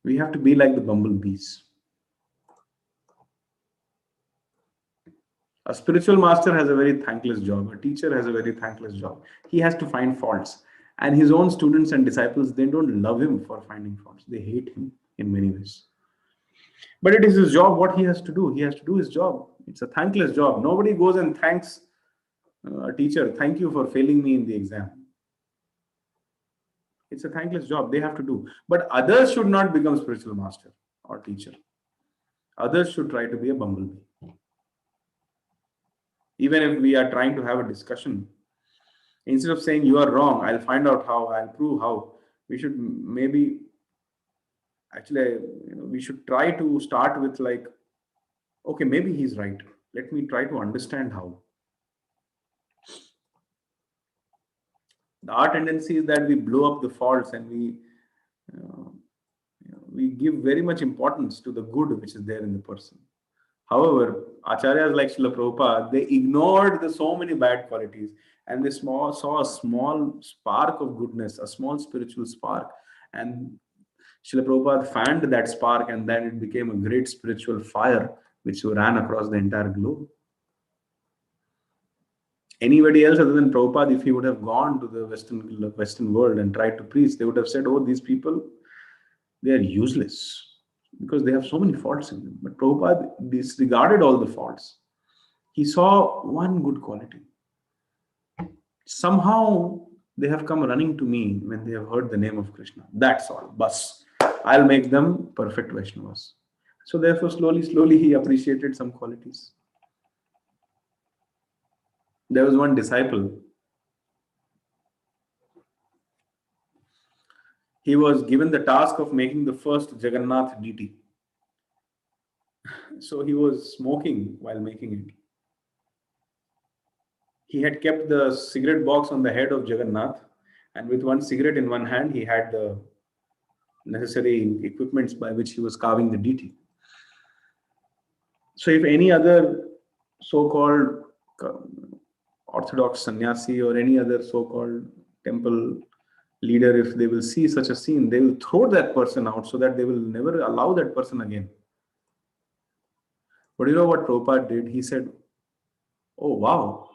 We have to be like the bumblebees. A spiritual master has a very thankless job. A teacher has a very thankless job. He has to find faults. And his own students and disciples, they don't love him for finding faults. They hate him in many ways. But it is his job, what he has to do. He has to do his job. It's a thankless job. Nobody goes and thanks a teacher, thank you for failing me in the exam. It's a thankless job they have to do. But others should not become spiritual master or teacher. Others should try to be a bumblebee. Even if we are trying to have a discussion, instead of saying you are wrong, I'll find out how, I'll prove how, we should maybe, actually, we should try to start with like, okay, maybe he's right. Let me try to understand how. Our tendency is that we blow up the faults and we give very much importance to the good which is there in the person. However, acharyas like Srila Prabhupada, they ignored the so many bad qualities and they saw a small spark of goodness, a small spiritual spark. And Srila Prabhupada fanned that spark and then it became a great spiritual fire which ran across the entire globe. Anybody else other than Prabhupada, if he would have gone to the Western world and tried to preach, they would have said, oh, these people, they are useless because they have so many faults in them. But Prabhupada disregarded all the faults. He saw one good quality. Somehow they have come running to me when they have heard the name of Krishna. That's all. Bas. I'll make them perfect Vaishnavas. So therefore, slowly he appreciated some qualities. There was one disciple. He was given the task of making the first Jagannath deity. So he was smoking while making it. He had kept the cigarette box on the head of Jagannath, and with one cigarette in one hand, he had the necessary equipments by which he was carving the deity. So if any other so-called orthodox sannyasi or any other so-called temple leader, if they will see such a scene, they will throw that person out so that they will never allow that person again. But you know what Prabhupada did? He said, oh wow,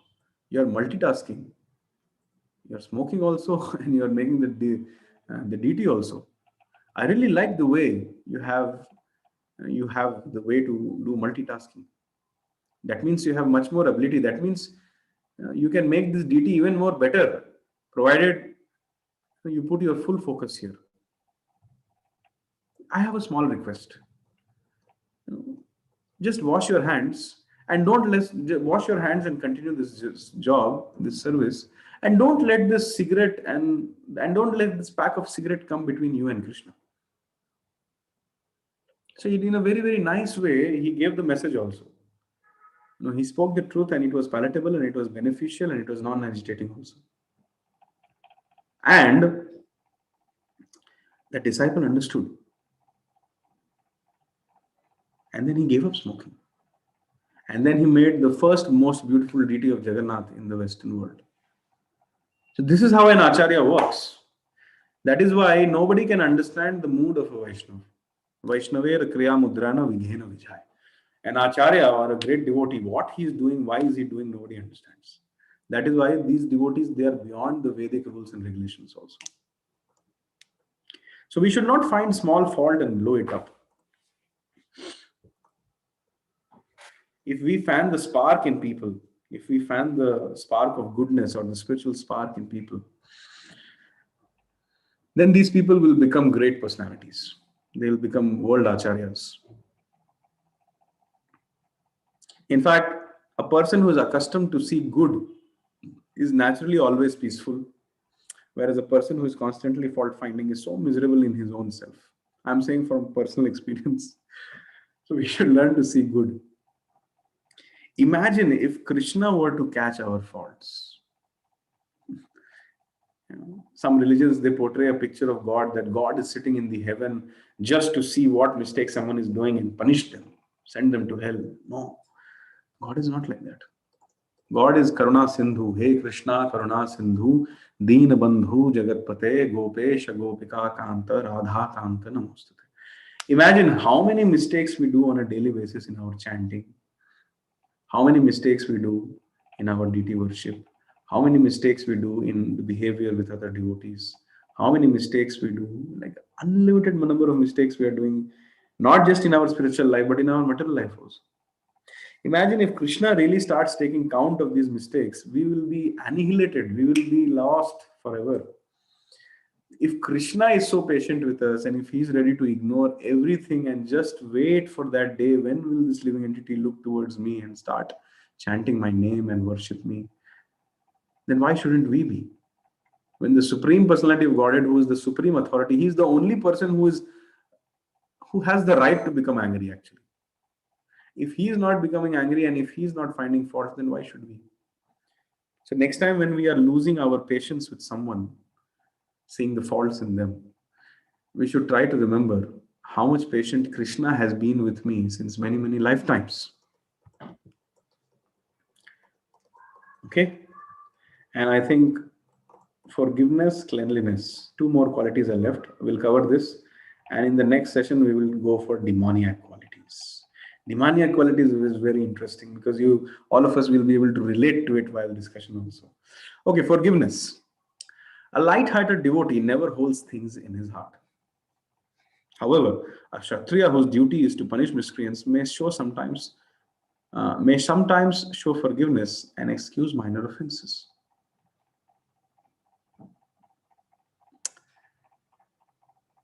you're multitasking. You're smoking also and you're making the deity also. I really like the way you have the way to do multitasking. That means you have much more ability. That means you can make this deity even more better, provided you put your full focus here. I have a small request. Just wash your hands and wash your hands and continue this job, this service, and don't let this cigarette and don't let this pack of cigarette come between you and Krishna. So in a very, very nice way, he gave the message also. He spoke the truth and it was palatable and it was beneficial and it was non-agitating also. And the disciple understood. And then he gave up smoking. And then he made the first most beautiful deity of Jagannath in the Western world. So this is how an Acharya works. That is why nobody can understand the mood of a Vaishnava. Vaishnaver Kriya Mudrana Vighena Vijay. An Acharya or a great devotee, what he is doing, why is he doing, nobody understands. That is why these devotees, they are beyond the Vedic rules and regulations also. So we should not find small fault and blow it up. If we fan the spark in people, if we fan the spark of goodness or the spiritual spark in people, then these people will become great personalities. They will become world acharyas. In fact, A person who is accustomed to see good is naturally always peaceful, whereas a person who is constantly fault finding is so miserable in his own self. I'm saying from personal experience. So we should learn to see good. Imagine if Krishna were to catch our faults. Some religions, they portray a picture of God, that God is sitting in the heaven just to see what mistake someone is doing and punish them, send them to hell. No, God is not like that. God is Karuna Sindhu. Hey Krishna, Karuna Sindhu, Deen Bandhu, Jagatpate, Gopesha, Gopika Kanta, Radha Kanta Namostate. Imagine how many mistakes we do on a daily basis in our chanting, how many mistakes we do in our deity worship, how many mistakes we do in the behavior with other devotees, how many mistakes we do, like unlimited number of mistakes we are doing, not just in our spiritual life, but in our material life also. Imagine if Krishna really starts taking count of these mistakes, we will be annihilated, we will be lost forever. If Krishna is so patient with us and if he's ready to ignore everything and just wait for that day, when will this living entity look towards me and start chanting my name and worship me, then why shouldn't we be? When the Supreme Personality of Godhead, who is the supreme authority, he's the only person who has the right to become angry actually. If he is not becoming angry and if he is not finding fault, then why should we? So next time when we are losing our patience with someone, seeing the faults in them, we should try to remember how much patient Krishna has been with me since many, many lifetimes. Okay? And I think forgiveness, cleanliness, two more qualities are left. We'll cover this. And in the next session, we will go for demoniac qualities. Demoniac qualities is very interesting because all of us will be able to relate to it while discussion also. Okay, forgiveness. A light-hearted devotee never holds things in his heart. However, a Kshatriya whose duty is to punish miscreants may sometimes show forgiveness and excuse minor offenses.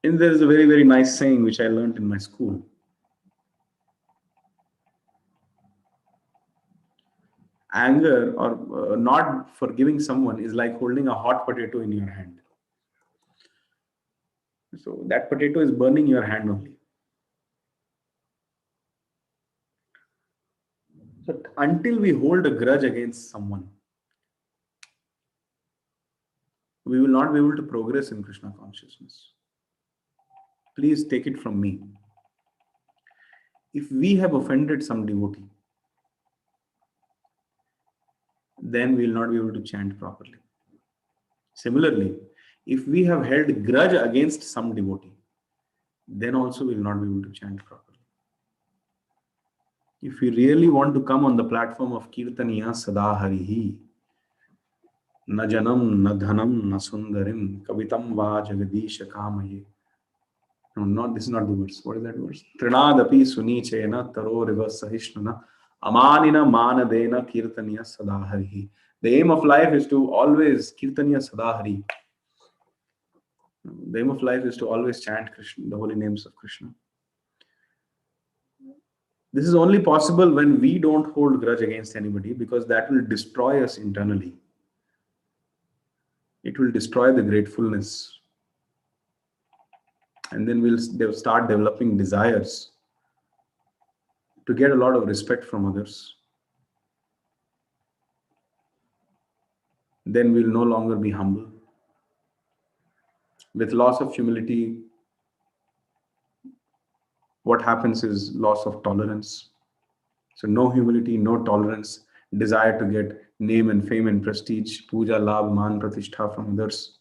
And there is a very, very nice saying which I learned in my school. Anger or not forgiving someone is like holding a hot potato in your hand. So that potato is burning your hand only. So until we hold a grudge against someone, we will not be able to progress in Krishna consciousness. Please take it from me. If we have offended some devotee, then we will not be able to chant properly. Similarly, if we have held grudge against some devotee, then also we will not be able to chant properly. If we really want to come on the platform of Kirtaniya Sadaharihi, na janam, na dhanam, na sundarim, kavitam va jagadisha kamaye. No, this is not the verse. What is that verse? Trinadapi sunichena taro riva sahishnana amanina manadena kirtaniya sadaharihi. The aim of life is to always Kirtaniya Sadahari. The aim of life is to always chant Krishna, the holy names of Krishna. This is only possible when we don't hold grudge against anybody, because that will destroy us internally. It will destroy the gratefulness. And then they'll start developing desires to get a lot of respect from others. Then we'll no longer be humble. With loss of humility, what happens is loss of tolerance. So no humility, no tolerance, desire to get name and fame and prestige, puja, labh, man, pratishtha from others.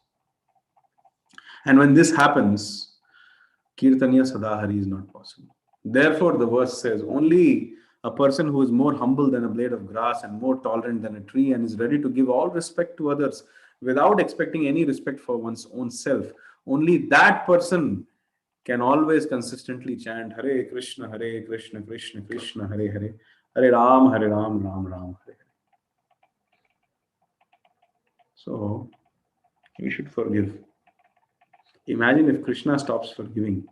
And when this happens, Kirtaniya Sadahari is not possible. Therefore, the verse says, only a person who is more humble than a blade of grass and more tolerant than a tree and is ready to give all respect to others without expecting any respect for one's own self, only that person can always consistently chant Hare Krishna, Krishna Krishna, Hare Hare, Hare Ram, Ram Ram, Hare Hare. So, we should forgive. Imagine if Krishna stops forgiving.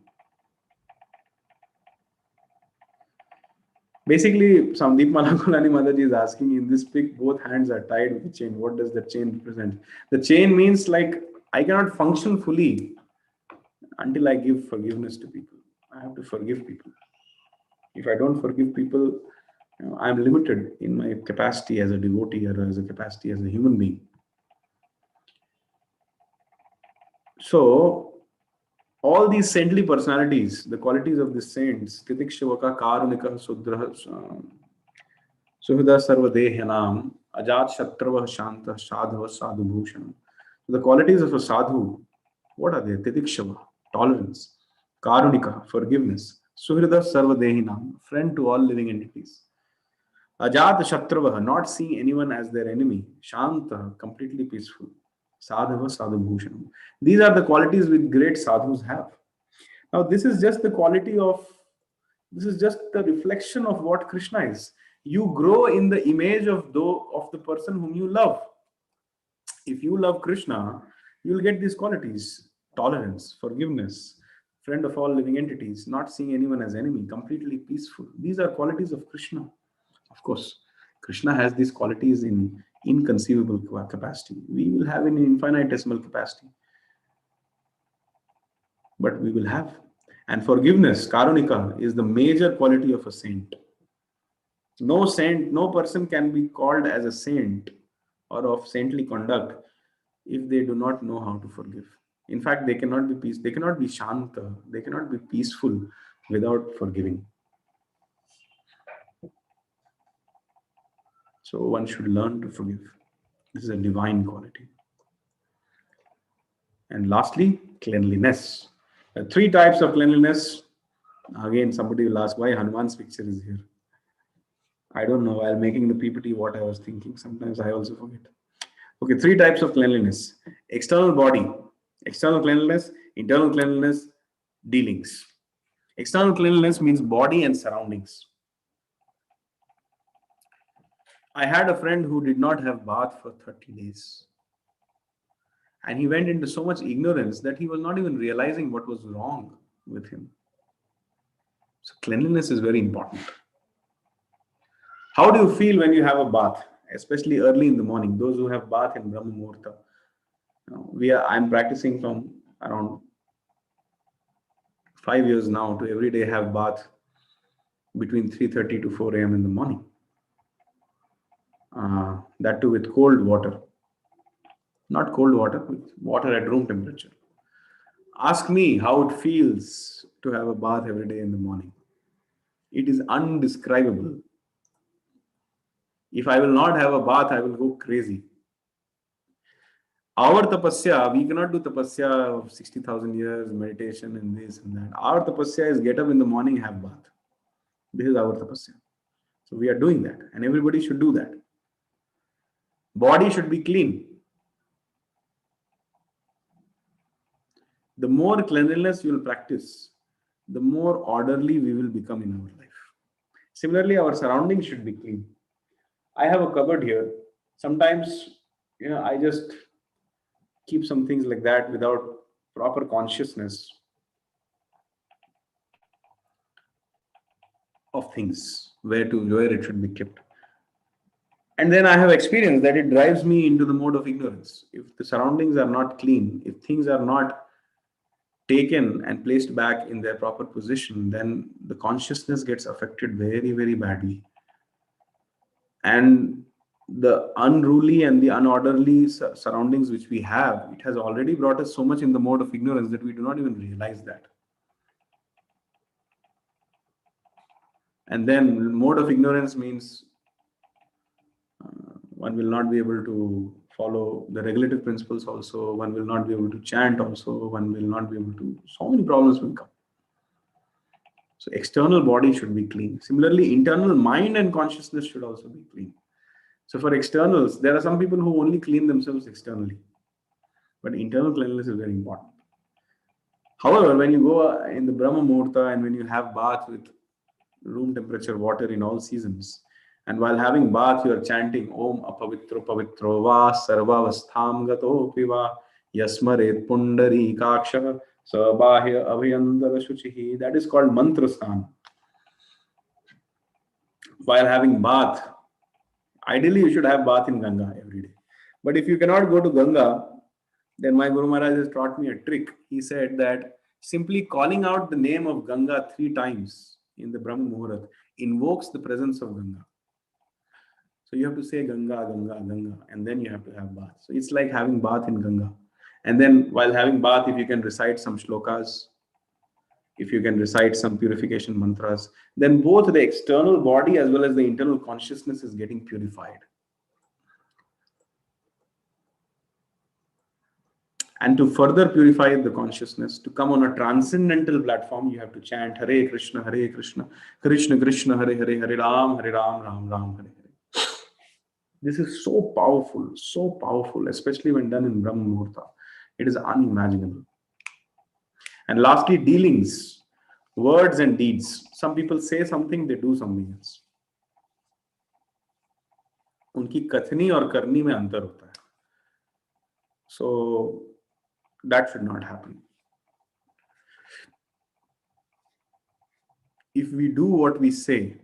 Basically, Sandeep Malakulani Mataji is asking, in this pic, both hands are tied with a chain. What does the chain represent? The chain means like I cannot function fully until I give forgiveness to people. I have to forgive people. If I don't forgive people, I'm limited in my capacity as a devotee or as a capacity as a human being. So, all these saintly personalities, the qualities of the saints, Titikshvaka, Karunika, Sudraha, Suhida Sarvadehanam, Ajat Shatrava Shanta, Sadhava Sadhu Bhushanam. The qualities of a sadhu, what are they? Titikshava, tolerance, Karunika, forgiveness, Suhrida Sarvadehinam, friend to all living entities. Ajat Shatrava, not seeing anyone as their enemy. Shanta, completely peaceful. Sadhava Sadhu Bhushanam. These are the qualities which great sadhus have. Now, this is just the quality of, this is just the reflection of what Krishna is. You grow in the image of the person whom you love. If you love Krishna, you will get these qualities: tolerance, forgiveness, friend of all living entities, not seeing anyone as enemy, completely peaceful. These are qualities of Krishna. Of course, Krishna has these qualities in inconceivable capacity. We will have in infinitesimal capacity, but we will have. And forgiveness, karunika, is the major quality of a saint. No saint, no person can be called as a saint or of saintly conduct if they do not know how to forgive. In fact, they cannot be peace, they cannot be shanta, they cannot be peaceful without forgiving. So one should learn to forgive. This is a divine quality. And lastly, cleanliness. There are three types of cleanliness. Again, somebody will ask why Hanuman's picture is here. I don't know. While making the PPT, what I was thinking. Sometimes I also forget. Okay, three types of cleanliness. External body, external cleanliness, internal cleanliness, dealings. External cleanliness means body and surroundings. I had a friend who did not have bath for 30 days. And he went into so much ignorance that he was not even realizing what was wrong with him. So cleanliness is very important. How do you feel when you have a bath, especially early in the morning? Those who have bath in Brahma Muhurta. I'm practicing from around 5 years now to every day have bath between 3:30 to 4 a.m. in the morning. That too with cold water. Not cold water, with water at room temperature. Ask me how it feels to have a bath every day in the morning. It is undescribable. If I will not have a bath, I will go crazy. Our tapasya, we cannot do tapasya of 60,000 years, meditation and this and that. Our tapasya is get up in the morning, have bath. This is our tapasya. So we are doing that, and everybody should do that. Body should be clean. The more cleanliness you will practice, the more orderly we will become in our life. Similarly, our surroundings should be clean. I have a cupboard here. Sometimes, I just keep some things like that without proper consciousness of things, where it should be kept. And then I have experienced that it drives me into the mode of ignorance. If the surroundings are not clean, if things are not taken and placed back in their proper position, then the consciousness gets affected very, very badly. And the unruly and the unorderly surroundings which we have, it has already brought us so much in the mode of ignorance that we do not even realize that. And then mode of ignorance means one will not be able to follow the regulative principles also, one will not be able to chant also, one will not be able to, so many problems will come. So external body should be clean. Similarly, internal mind and consciousness should also be clean. So for externals, there are some people who only clean themselves externally, but internal cleanliness is very important. However, when you go in the Brahma Muhurta and when you have bath with room temperature water in all seasons, and while having bath, you are chanting Om Apavitro Pavitro Va Sarvavastham Gato Piva Yasmaret Pundari Kaksha Sabahya Abhyandara Shuchihi. That is called Mantra Sthan. while having bath. Ideally, you should have bath in Ganga every day. But if you cannot go to Ganga, then my Guru Maharaj has taught me a trick. He said that simply calling out the name of Ganga 3 times in the Brahma Muhurat invokes the presence of Ganga. So you have to say Ganga, Ganga, Ganga, and then you have to have bath. So it's like having bath in Ganga. And then while having bath, if you can recite some shlokas, if you can recite some purification mantras, then both the external body as well as the internal consciousness is getting purified. And to further purify the consciousness, to come on a transcendental platform, you have to chant Hare Krishna, Krishna Krishna, Hare Hare, Hare Ram, Ram Ram, Hare Hare. This is so powerful, especially when done in Brahma Muhurta. It is unimaginable. And lastly, dealings, words and deeds. Some people say something, they do something else. उनकी कथनी और करनी में अंतर होता है. So that should not happen. If we do what we say,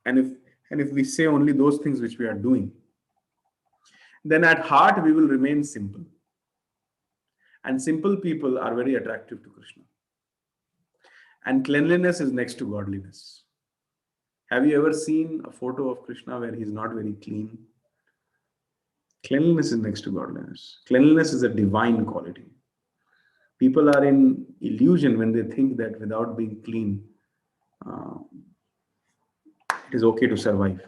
and if we say only those things which we are doing, then at heart we will remain simple. And simple people are very attractive to Krishna. And cleanliness is next to godliness. Have you ever seen a photo of Krishna where he's not very clean? Cleanliness is next to godliness. Cleanliness is a divine quality. People are in illusion when they think that without being clean, it is okay to survive.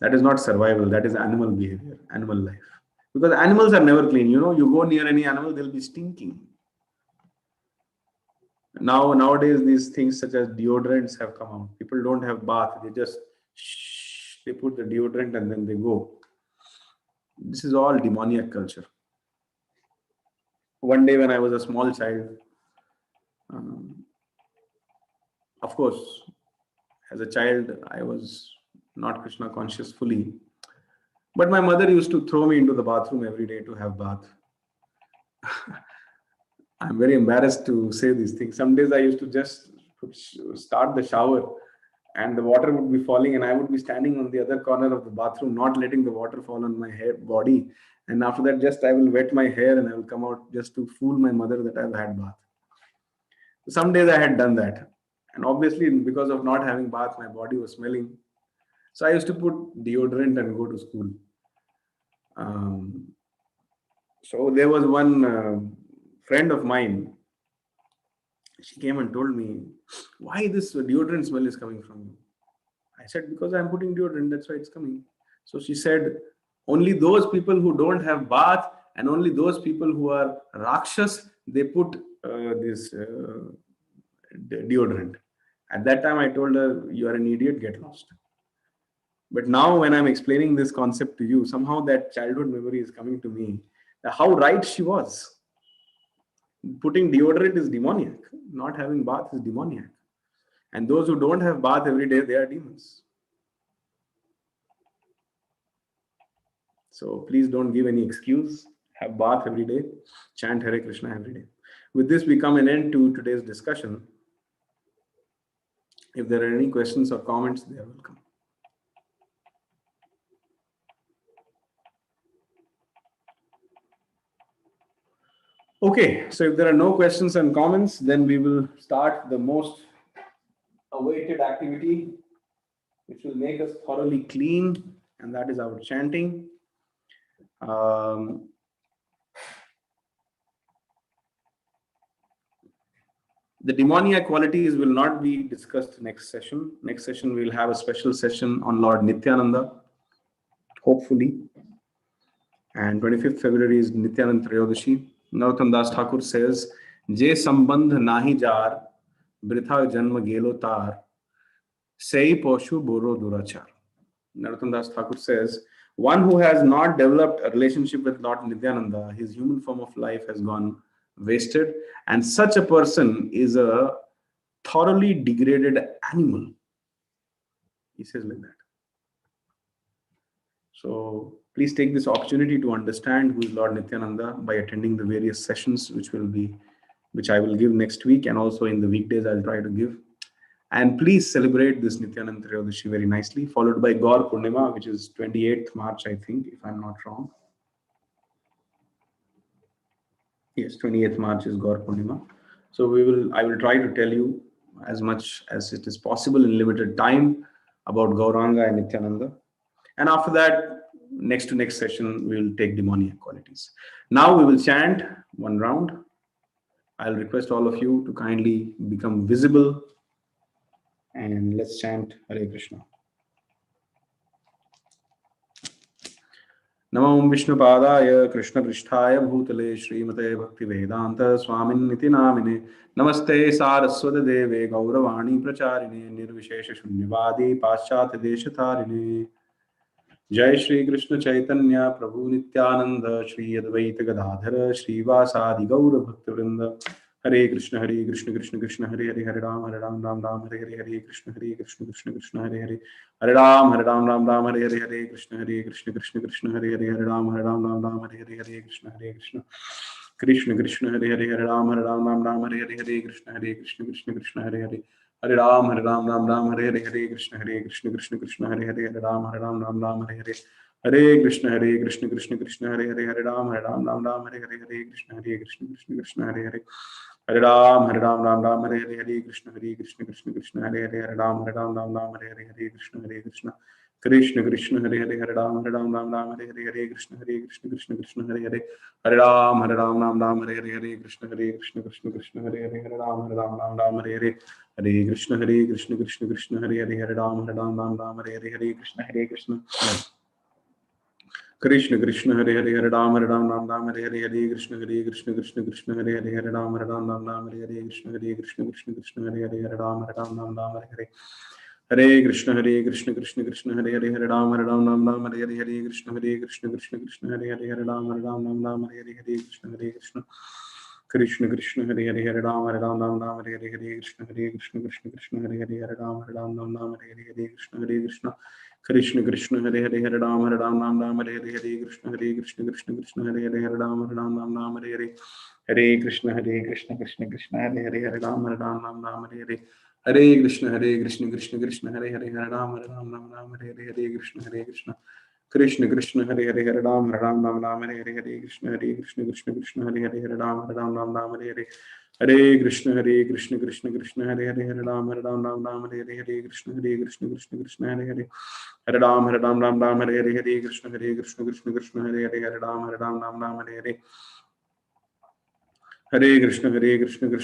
That is not survival. That is animal behavior, animal life. Because animals are never clean. You know, you go near any animal, they'll be stinking. Nowadays, these things such as deodorants have come out. People don't have bath. They just they put the deodorant and then they go. This is all demoniac culture. One day when I was a small child, of course, as a child, I was not Krishna conscious fully. But my mother used to throw me into the bathroom every day to have bath. I'm very embarrassed to say these things. Some days I used to just start the shower and the water would be falling and I would be standing on the other corner of the bathroom, not letting the water fall on my hair, body. And after that, just I will wet my hair and I will come out just to fool my mother that I've had bath. Some days I had done that. And obviously, because of not having bath, my body was smelling. So I used to put deodorant and go to school. So there was one friend of mine. She came and told me, why this deodorant smell is coming from you? I said, because I'm putting deodorant, that's why it's coming. So she said, only those people who don't have bath and only those people who are Rakshas, they put this deodorant. At that time, I told her, you are an idiot, get lost. But now when I'm explaining this concept to you, somehow that childhood memory is coming to me. How right she was. Putting deodorant is demoniac. Not having bath is demoniac. And those who don't have bath every day, they are demons. So please don't give any excuse. Have bath every day. Chant Hare Krishna every day. With this, we come an end to today's discussion. If there are any questions or comments, they are welcome. Okay, so if there are no questions and comments, then we will start the most awaited activity, which will make us thoroughly clean, and that is our chanting. The demoniac qualities will not be discussed next session. Next session, we will have a special session on Lord Nityananda, hopefully. And 25th February is Nityananda Trayodashi. Narottam Das Thakur says, Je sambandh nahi jar, britha janma gelo tar, sei poshu boro durachar. Narottam Das Thakur says, one who has not developed a relationship with Lord Nityananda, his human form of life has gone wasted, and such a person is a thoroughly degraded animal. He says like that. So please take this opportunity to understand who is Lord Nityananda by attending the various sessions which I will give next week, and also in the weekdays I'll try to give. And please celebrate this Nityananda Triyodashi very nicely, followed by Gaur Purnima, which is 28th March, I think, if I'm not wrong. Yes, 28th March is Gaur Purnima. So I will try to tell you as much as it is possible in limited time about Gauranga and Nityananda. And after that, next to next session, we will take demoniac qualities. Now we will chant one round. I'll request all of you to kindly become visible and let's chant Hare Krishna. Namo Vishnupadaya Krishna Pristhaya Bhutale Srimate Bhaktivedanta Swaminiti Namine Namaste Saraswata Deve Gauravani Pracharine Nirvishesha Shunyavadi Paschat Deshatarine Jai Shri Krishna Chaitanya Prabhu Nityananda Shri Advaita Gadadhara Shri Vasadi Gaura Bhaktivrinda Hare Krishna Krishna Krishna Hare Hare Hare Ram Ram Ram Hare Hare Krishna Krishna Krishna Hare Hare Hare Ram Ram Hare Hare Krishna Krishna Hare Hare Hare Ram Ram Hare Hare Krishna Krishna Hare Hare Ram Ram Hare Hare Krishna Krishna Hare Hare Hare Ram Hare Hare Krishna Krishna Hare Hare Hare Ram Ram Hare Hare Hare Krishna Krishna Hare Hare Hare Ram Hare Hare Krishna Krishna Hare Hare Hare Ram Hare Hare Krishna Krishna Hare Hare Hare Ram Hare Hare Krishna Krishna Hare Hare Hare Ram Hare Hare Krishna Krishna Hare Hare Hare Ram Hare Hare Krishna Krishna Hare Hare Hare Ram Hare Hare Hare Krishna Krishna Hare Hare Hare Ram Hare Hare Krishna Krishna Hare Hare Hare Ram Hare Hare Krishna Krishna Hare Hare Hare Ram Hare Hare Krishna Hare Hare Hare Ram Hare Hare Hare Krishna Krishna Hare Hare Hare Ram Hare Hare Krishna Krishna Hare Hare Hare Ram Hare Hare Krishna Krishna Hare Hare Hare Ram Hare Hare Krishna Krishna Hare Hare Hare Ram Hare Hare Krishna Krishna Hare Hare Hare Ram Hare Hare Krishna Krishna Hare Hare Hare Ram Hare Hare Hare Krishna Krishna Hare Hare Hare Ram Hare Hare Hare Krishna Krishna Hare Hare Hare Ram Hare Hare Krishna Krishna Hare Hare Hare Ram Hare Hare Krishna Krishna Hare Hare Hare Ram Hare Hare Hare Krishna Krishna Hare Hare Hare Ram Hare Hare Krishna Hare Hare Hare Ram Hare Hare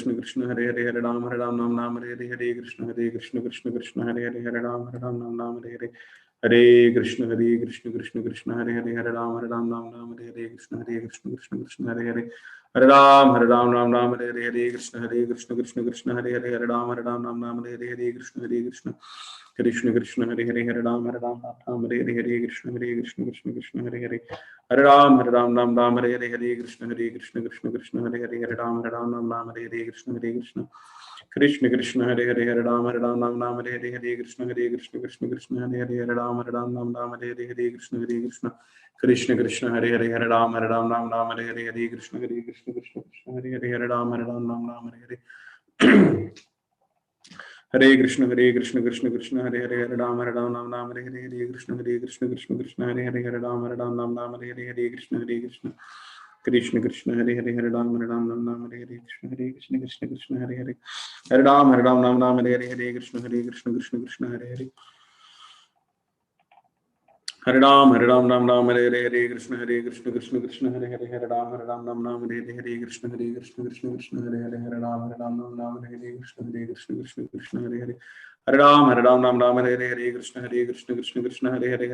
Krishna Krishna Hare Hare Hare Ram Hare Hare Hare Krishna Krishna Hare Hare Hare Ram Hare Hare Krishna Krishna Hare Hare Hare Ram Hare Hare Hare Krishna Krishna Hare Hare Hare Ram Hare Hare Krishna Hare Hare Hare Ram Hare Hare Krishna Krishna Hare Hare Hare Ram Hare Hare Krishna Krishna Hare Hare Hare Ram Hare Hare Krishna Hare Hare Hare Ram Hare Hare Krishna Krishna Hare Hare Hare Ram Hare Hare Krishna Krishna Hare Hare Hare Ram Hare Hare Krishna Krishna Hare Hare Hare Ram Hare Hare Krishna Hare Hare Hare Ram Hare Hare Krishna Hare Hare Hare Ram Hare Hare Hare Krishna Krishna Hare Hare Hare Ram Hare Hare Krishna Hare Hare Hare Ram Hare Hare Krishna Krishna Hare Hare Hare Ram Hare Hare Krishna Hare Hare Hare Ram Hare Hare Krishna Hare Hare Hare Ram Hare Hare Krishna Krishna Hare Hare Hare Ram Hare Hare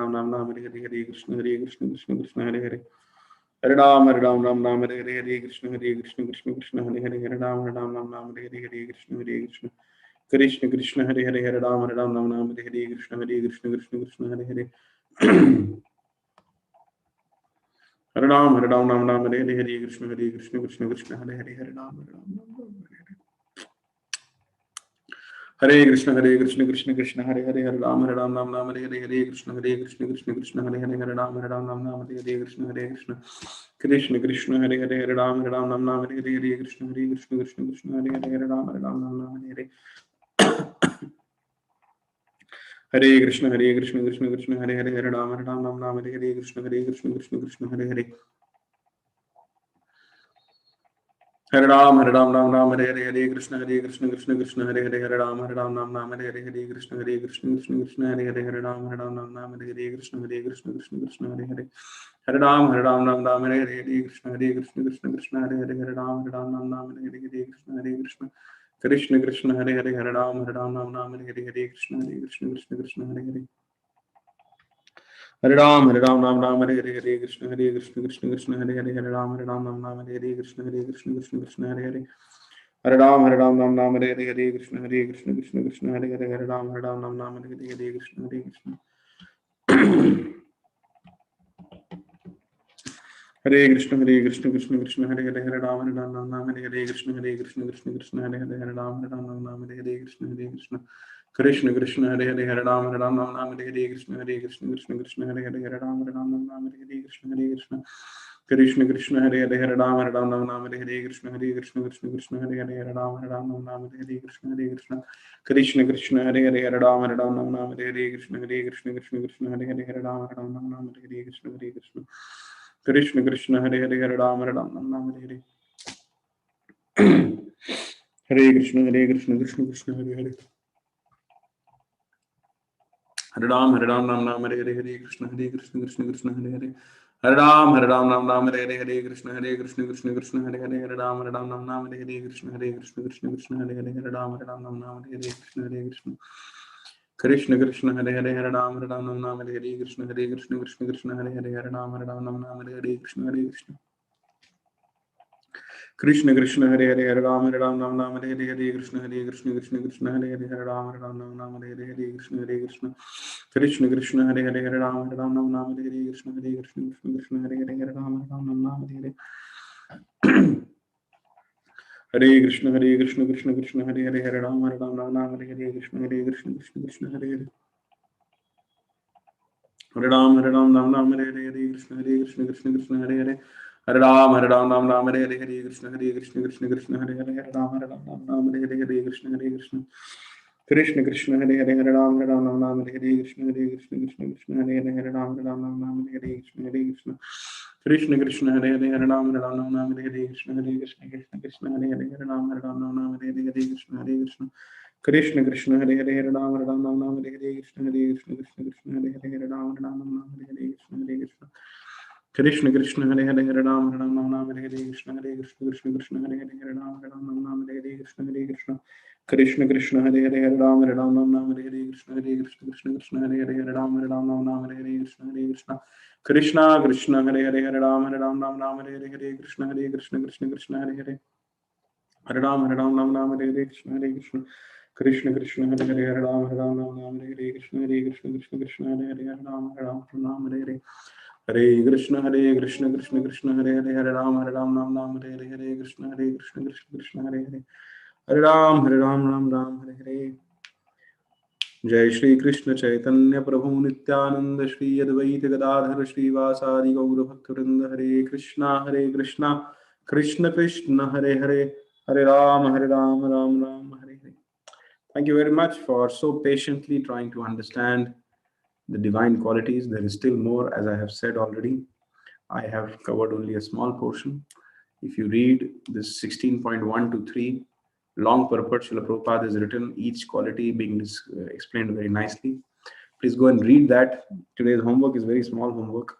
Krishna Hare Hare Hare Ram Hare Hare Krishna Hare Hare Hare Ram Hare Hare Krishna Hare Hare Hare Ram Hare Hare Krishna Hare Hare Hare Ram Hare Hare Krishna Hare Hare Hare Ram Hare Hare Krishna Hare Hare Hare Ram Hare Hare Krishna Hare Hare Hare Ram Hare Hare Krishna Hare Hare Hare Ram Hare Hare Krishna Hare Hare Hare Ram Hare Hare Krishna Hare Hare Hare Ram Hare Krishna Krishna Krishna Hare Hare Hare Ram Ram Ram Hare Hare Krishna Krishna Krishna Hare Hare Hare Ram Ram Hare Hare Krishna Krishna Krishna Hare Hare Hare Ram Ram Hare Hare Krishna Krishna Hare Hare Ram Ram Hare Hare Hare Krishna Krishna Hare Hare Hare Ram Ram Hare Hare Krishna Krishna Hare Hare Hare Ram Ram Hare Hare Krishna Krishna Hare Hare Hare Ram Ram Hare Hare Krishna Krishna Hare Hare Hare Ram Ram Hare Hare Krishna Krishna Hare Hare Hare Ram Ram Hare Hare Krishna Krishna Hare Hare Hare Ram Ram Hare Hare Krishna Hare Hare Hare Ram Ram Hare Hare Krishna Hare Hare Hare Ram Hare Hare Krishna Krishna Hare Hare Hare Ram Ram Hare Hare Krishna Krishna Hare Hare Hare Ram Hare Hare Krishna Krishna Hare Hare Hare Ram Hare Hare Krishna Hare Krishna Krishna Hare Hare Hare Ram Hare Hare Krishna Krishna Hare Hare Hare Ram Hare Hare Krishna Krishna Hare Hare Hare Ram Hare Hare Krishna Krishna Hare Hare Hare Ram Hare Hare Krishna Krishna Hare Hare Hare Ram Hare Hare Krishna Krishna Hare Hare Hare Ram Hare Hare Krishna Hare Hare Hare Ram Hare Hare Krishna Krishna Hare Hare Hare Ram Hare Hare Krishna Hare Hare Hare Ram Hare Hare Krishna Hare Hare Hare Ram Hare Hare Krishna Krishna Hare Hare Hare Ram Hare Hare Krishna Krishna Hare Hare Hare Ram Hare Hare Krishna Krishna Hare Hare Hare Ram Hare Hare Krishna Hare Hare Hare Ram Hare Hare Krishna Krishna Hare Hare Hare Ram Hare Hare Krishna Hare Hare Hare Ram Hare Hare Krishna Krishna Hare Hare Hare Ram Hare Hare Krishna Hare Hare Hare Ram Hare Hare Krishna Hare Hare Hare Ram Hare Hare Hare Krishna Krishna Hare Hare Hare Ram Hare Hare Krishna Hare Hare Hare Ram Hare Hare Krishna Krishna Hare Hare Hare Ram Hare Hare Krishna Krishna Hare Hare Hare Ram Hare Hare Krishna Hare Hare Hare Ram Hare Hare Krishna Hare Hare Hare Ram Hare Hare Krishna Hare Hare Hare Ram Hare Hare Krishna Hare Hare Hare Ram Hare Hare Krishna Hare Hare Hare Ram Hare Hare Krishna Hare Hare Hare Ram Hare Hare Krishna Hare Hare Ram Hare Hare Krishna Krishna Hare Hare Hare Ram Hare Hare Krishna Hare Hare Hare Ram Hare Hare Krishna Hare Hare Hare Ram Hare Hare Krishna Hare Hare Hare Ram Hare Hare Krishna Hare Hare Hare Ram Hare Hare Krishna Hare Hare Ram Hare Hare Krishna Hare Hare Hare Ram Hare Hare Hare Krishna Krishna Hare Hare Hare Ram Hare Hare Krishna Hare Hare Hare Ram Hare Hare Jai Shri Krishna Chaitanya Prabhu Nityananda Shri Advaita Gadadhar Srivasadi Gaura Bhaktivinoda Hare Krishna Krishna Krishna Hare Hare Hare Ram Ram Ram Hare Hare. Thank you very much for so patiently trying to understand the divine qualities. There is still more, as I have said already. I have covered only a small portion. If you read this 16.1 to 3, long purport Srila Prabhupada has written, each quality being explained very nicely. Please go and read that. Today's homework is very small homework.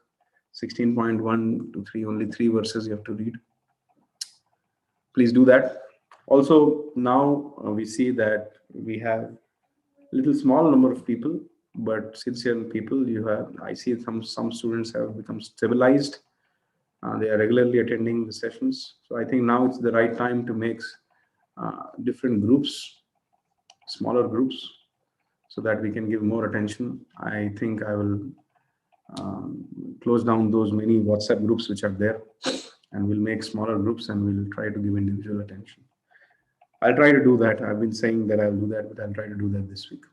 16.1 to 3, only 3 verses you have to read. Please do that. Also, now we see that we have little small number of people, but sincere people. I see some students have become stabilized. They are regularly attending the sessions. So I think now it's the right time to make different groups, smaller groups, so that we can give more attention. I think I will close down those many WhatsApp groups which are there, and we'll make smaller groups and we'll try to give individual attention. I'll try to do that. I've been saying that I'll do that, but I'll try to do that this week.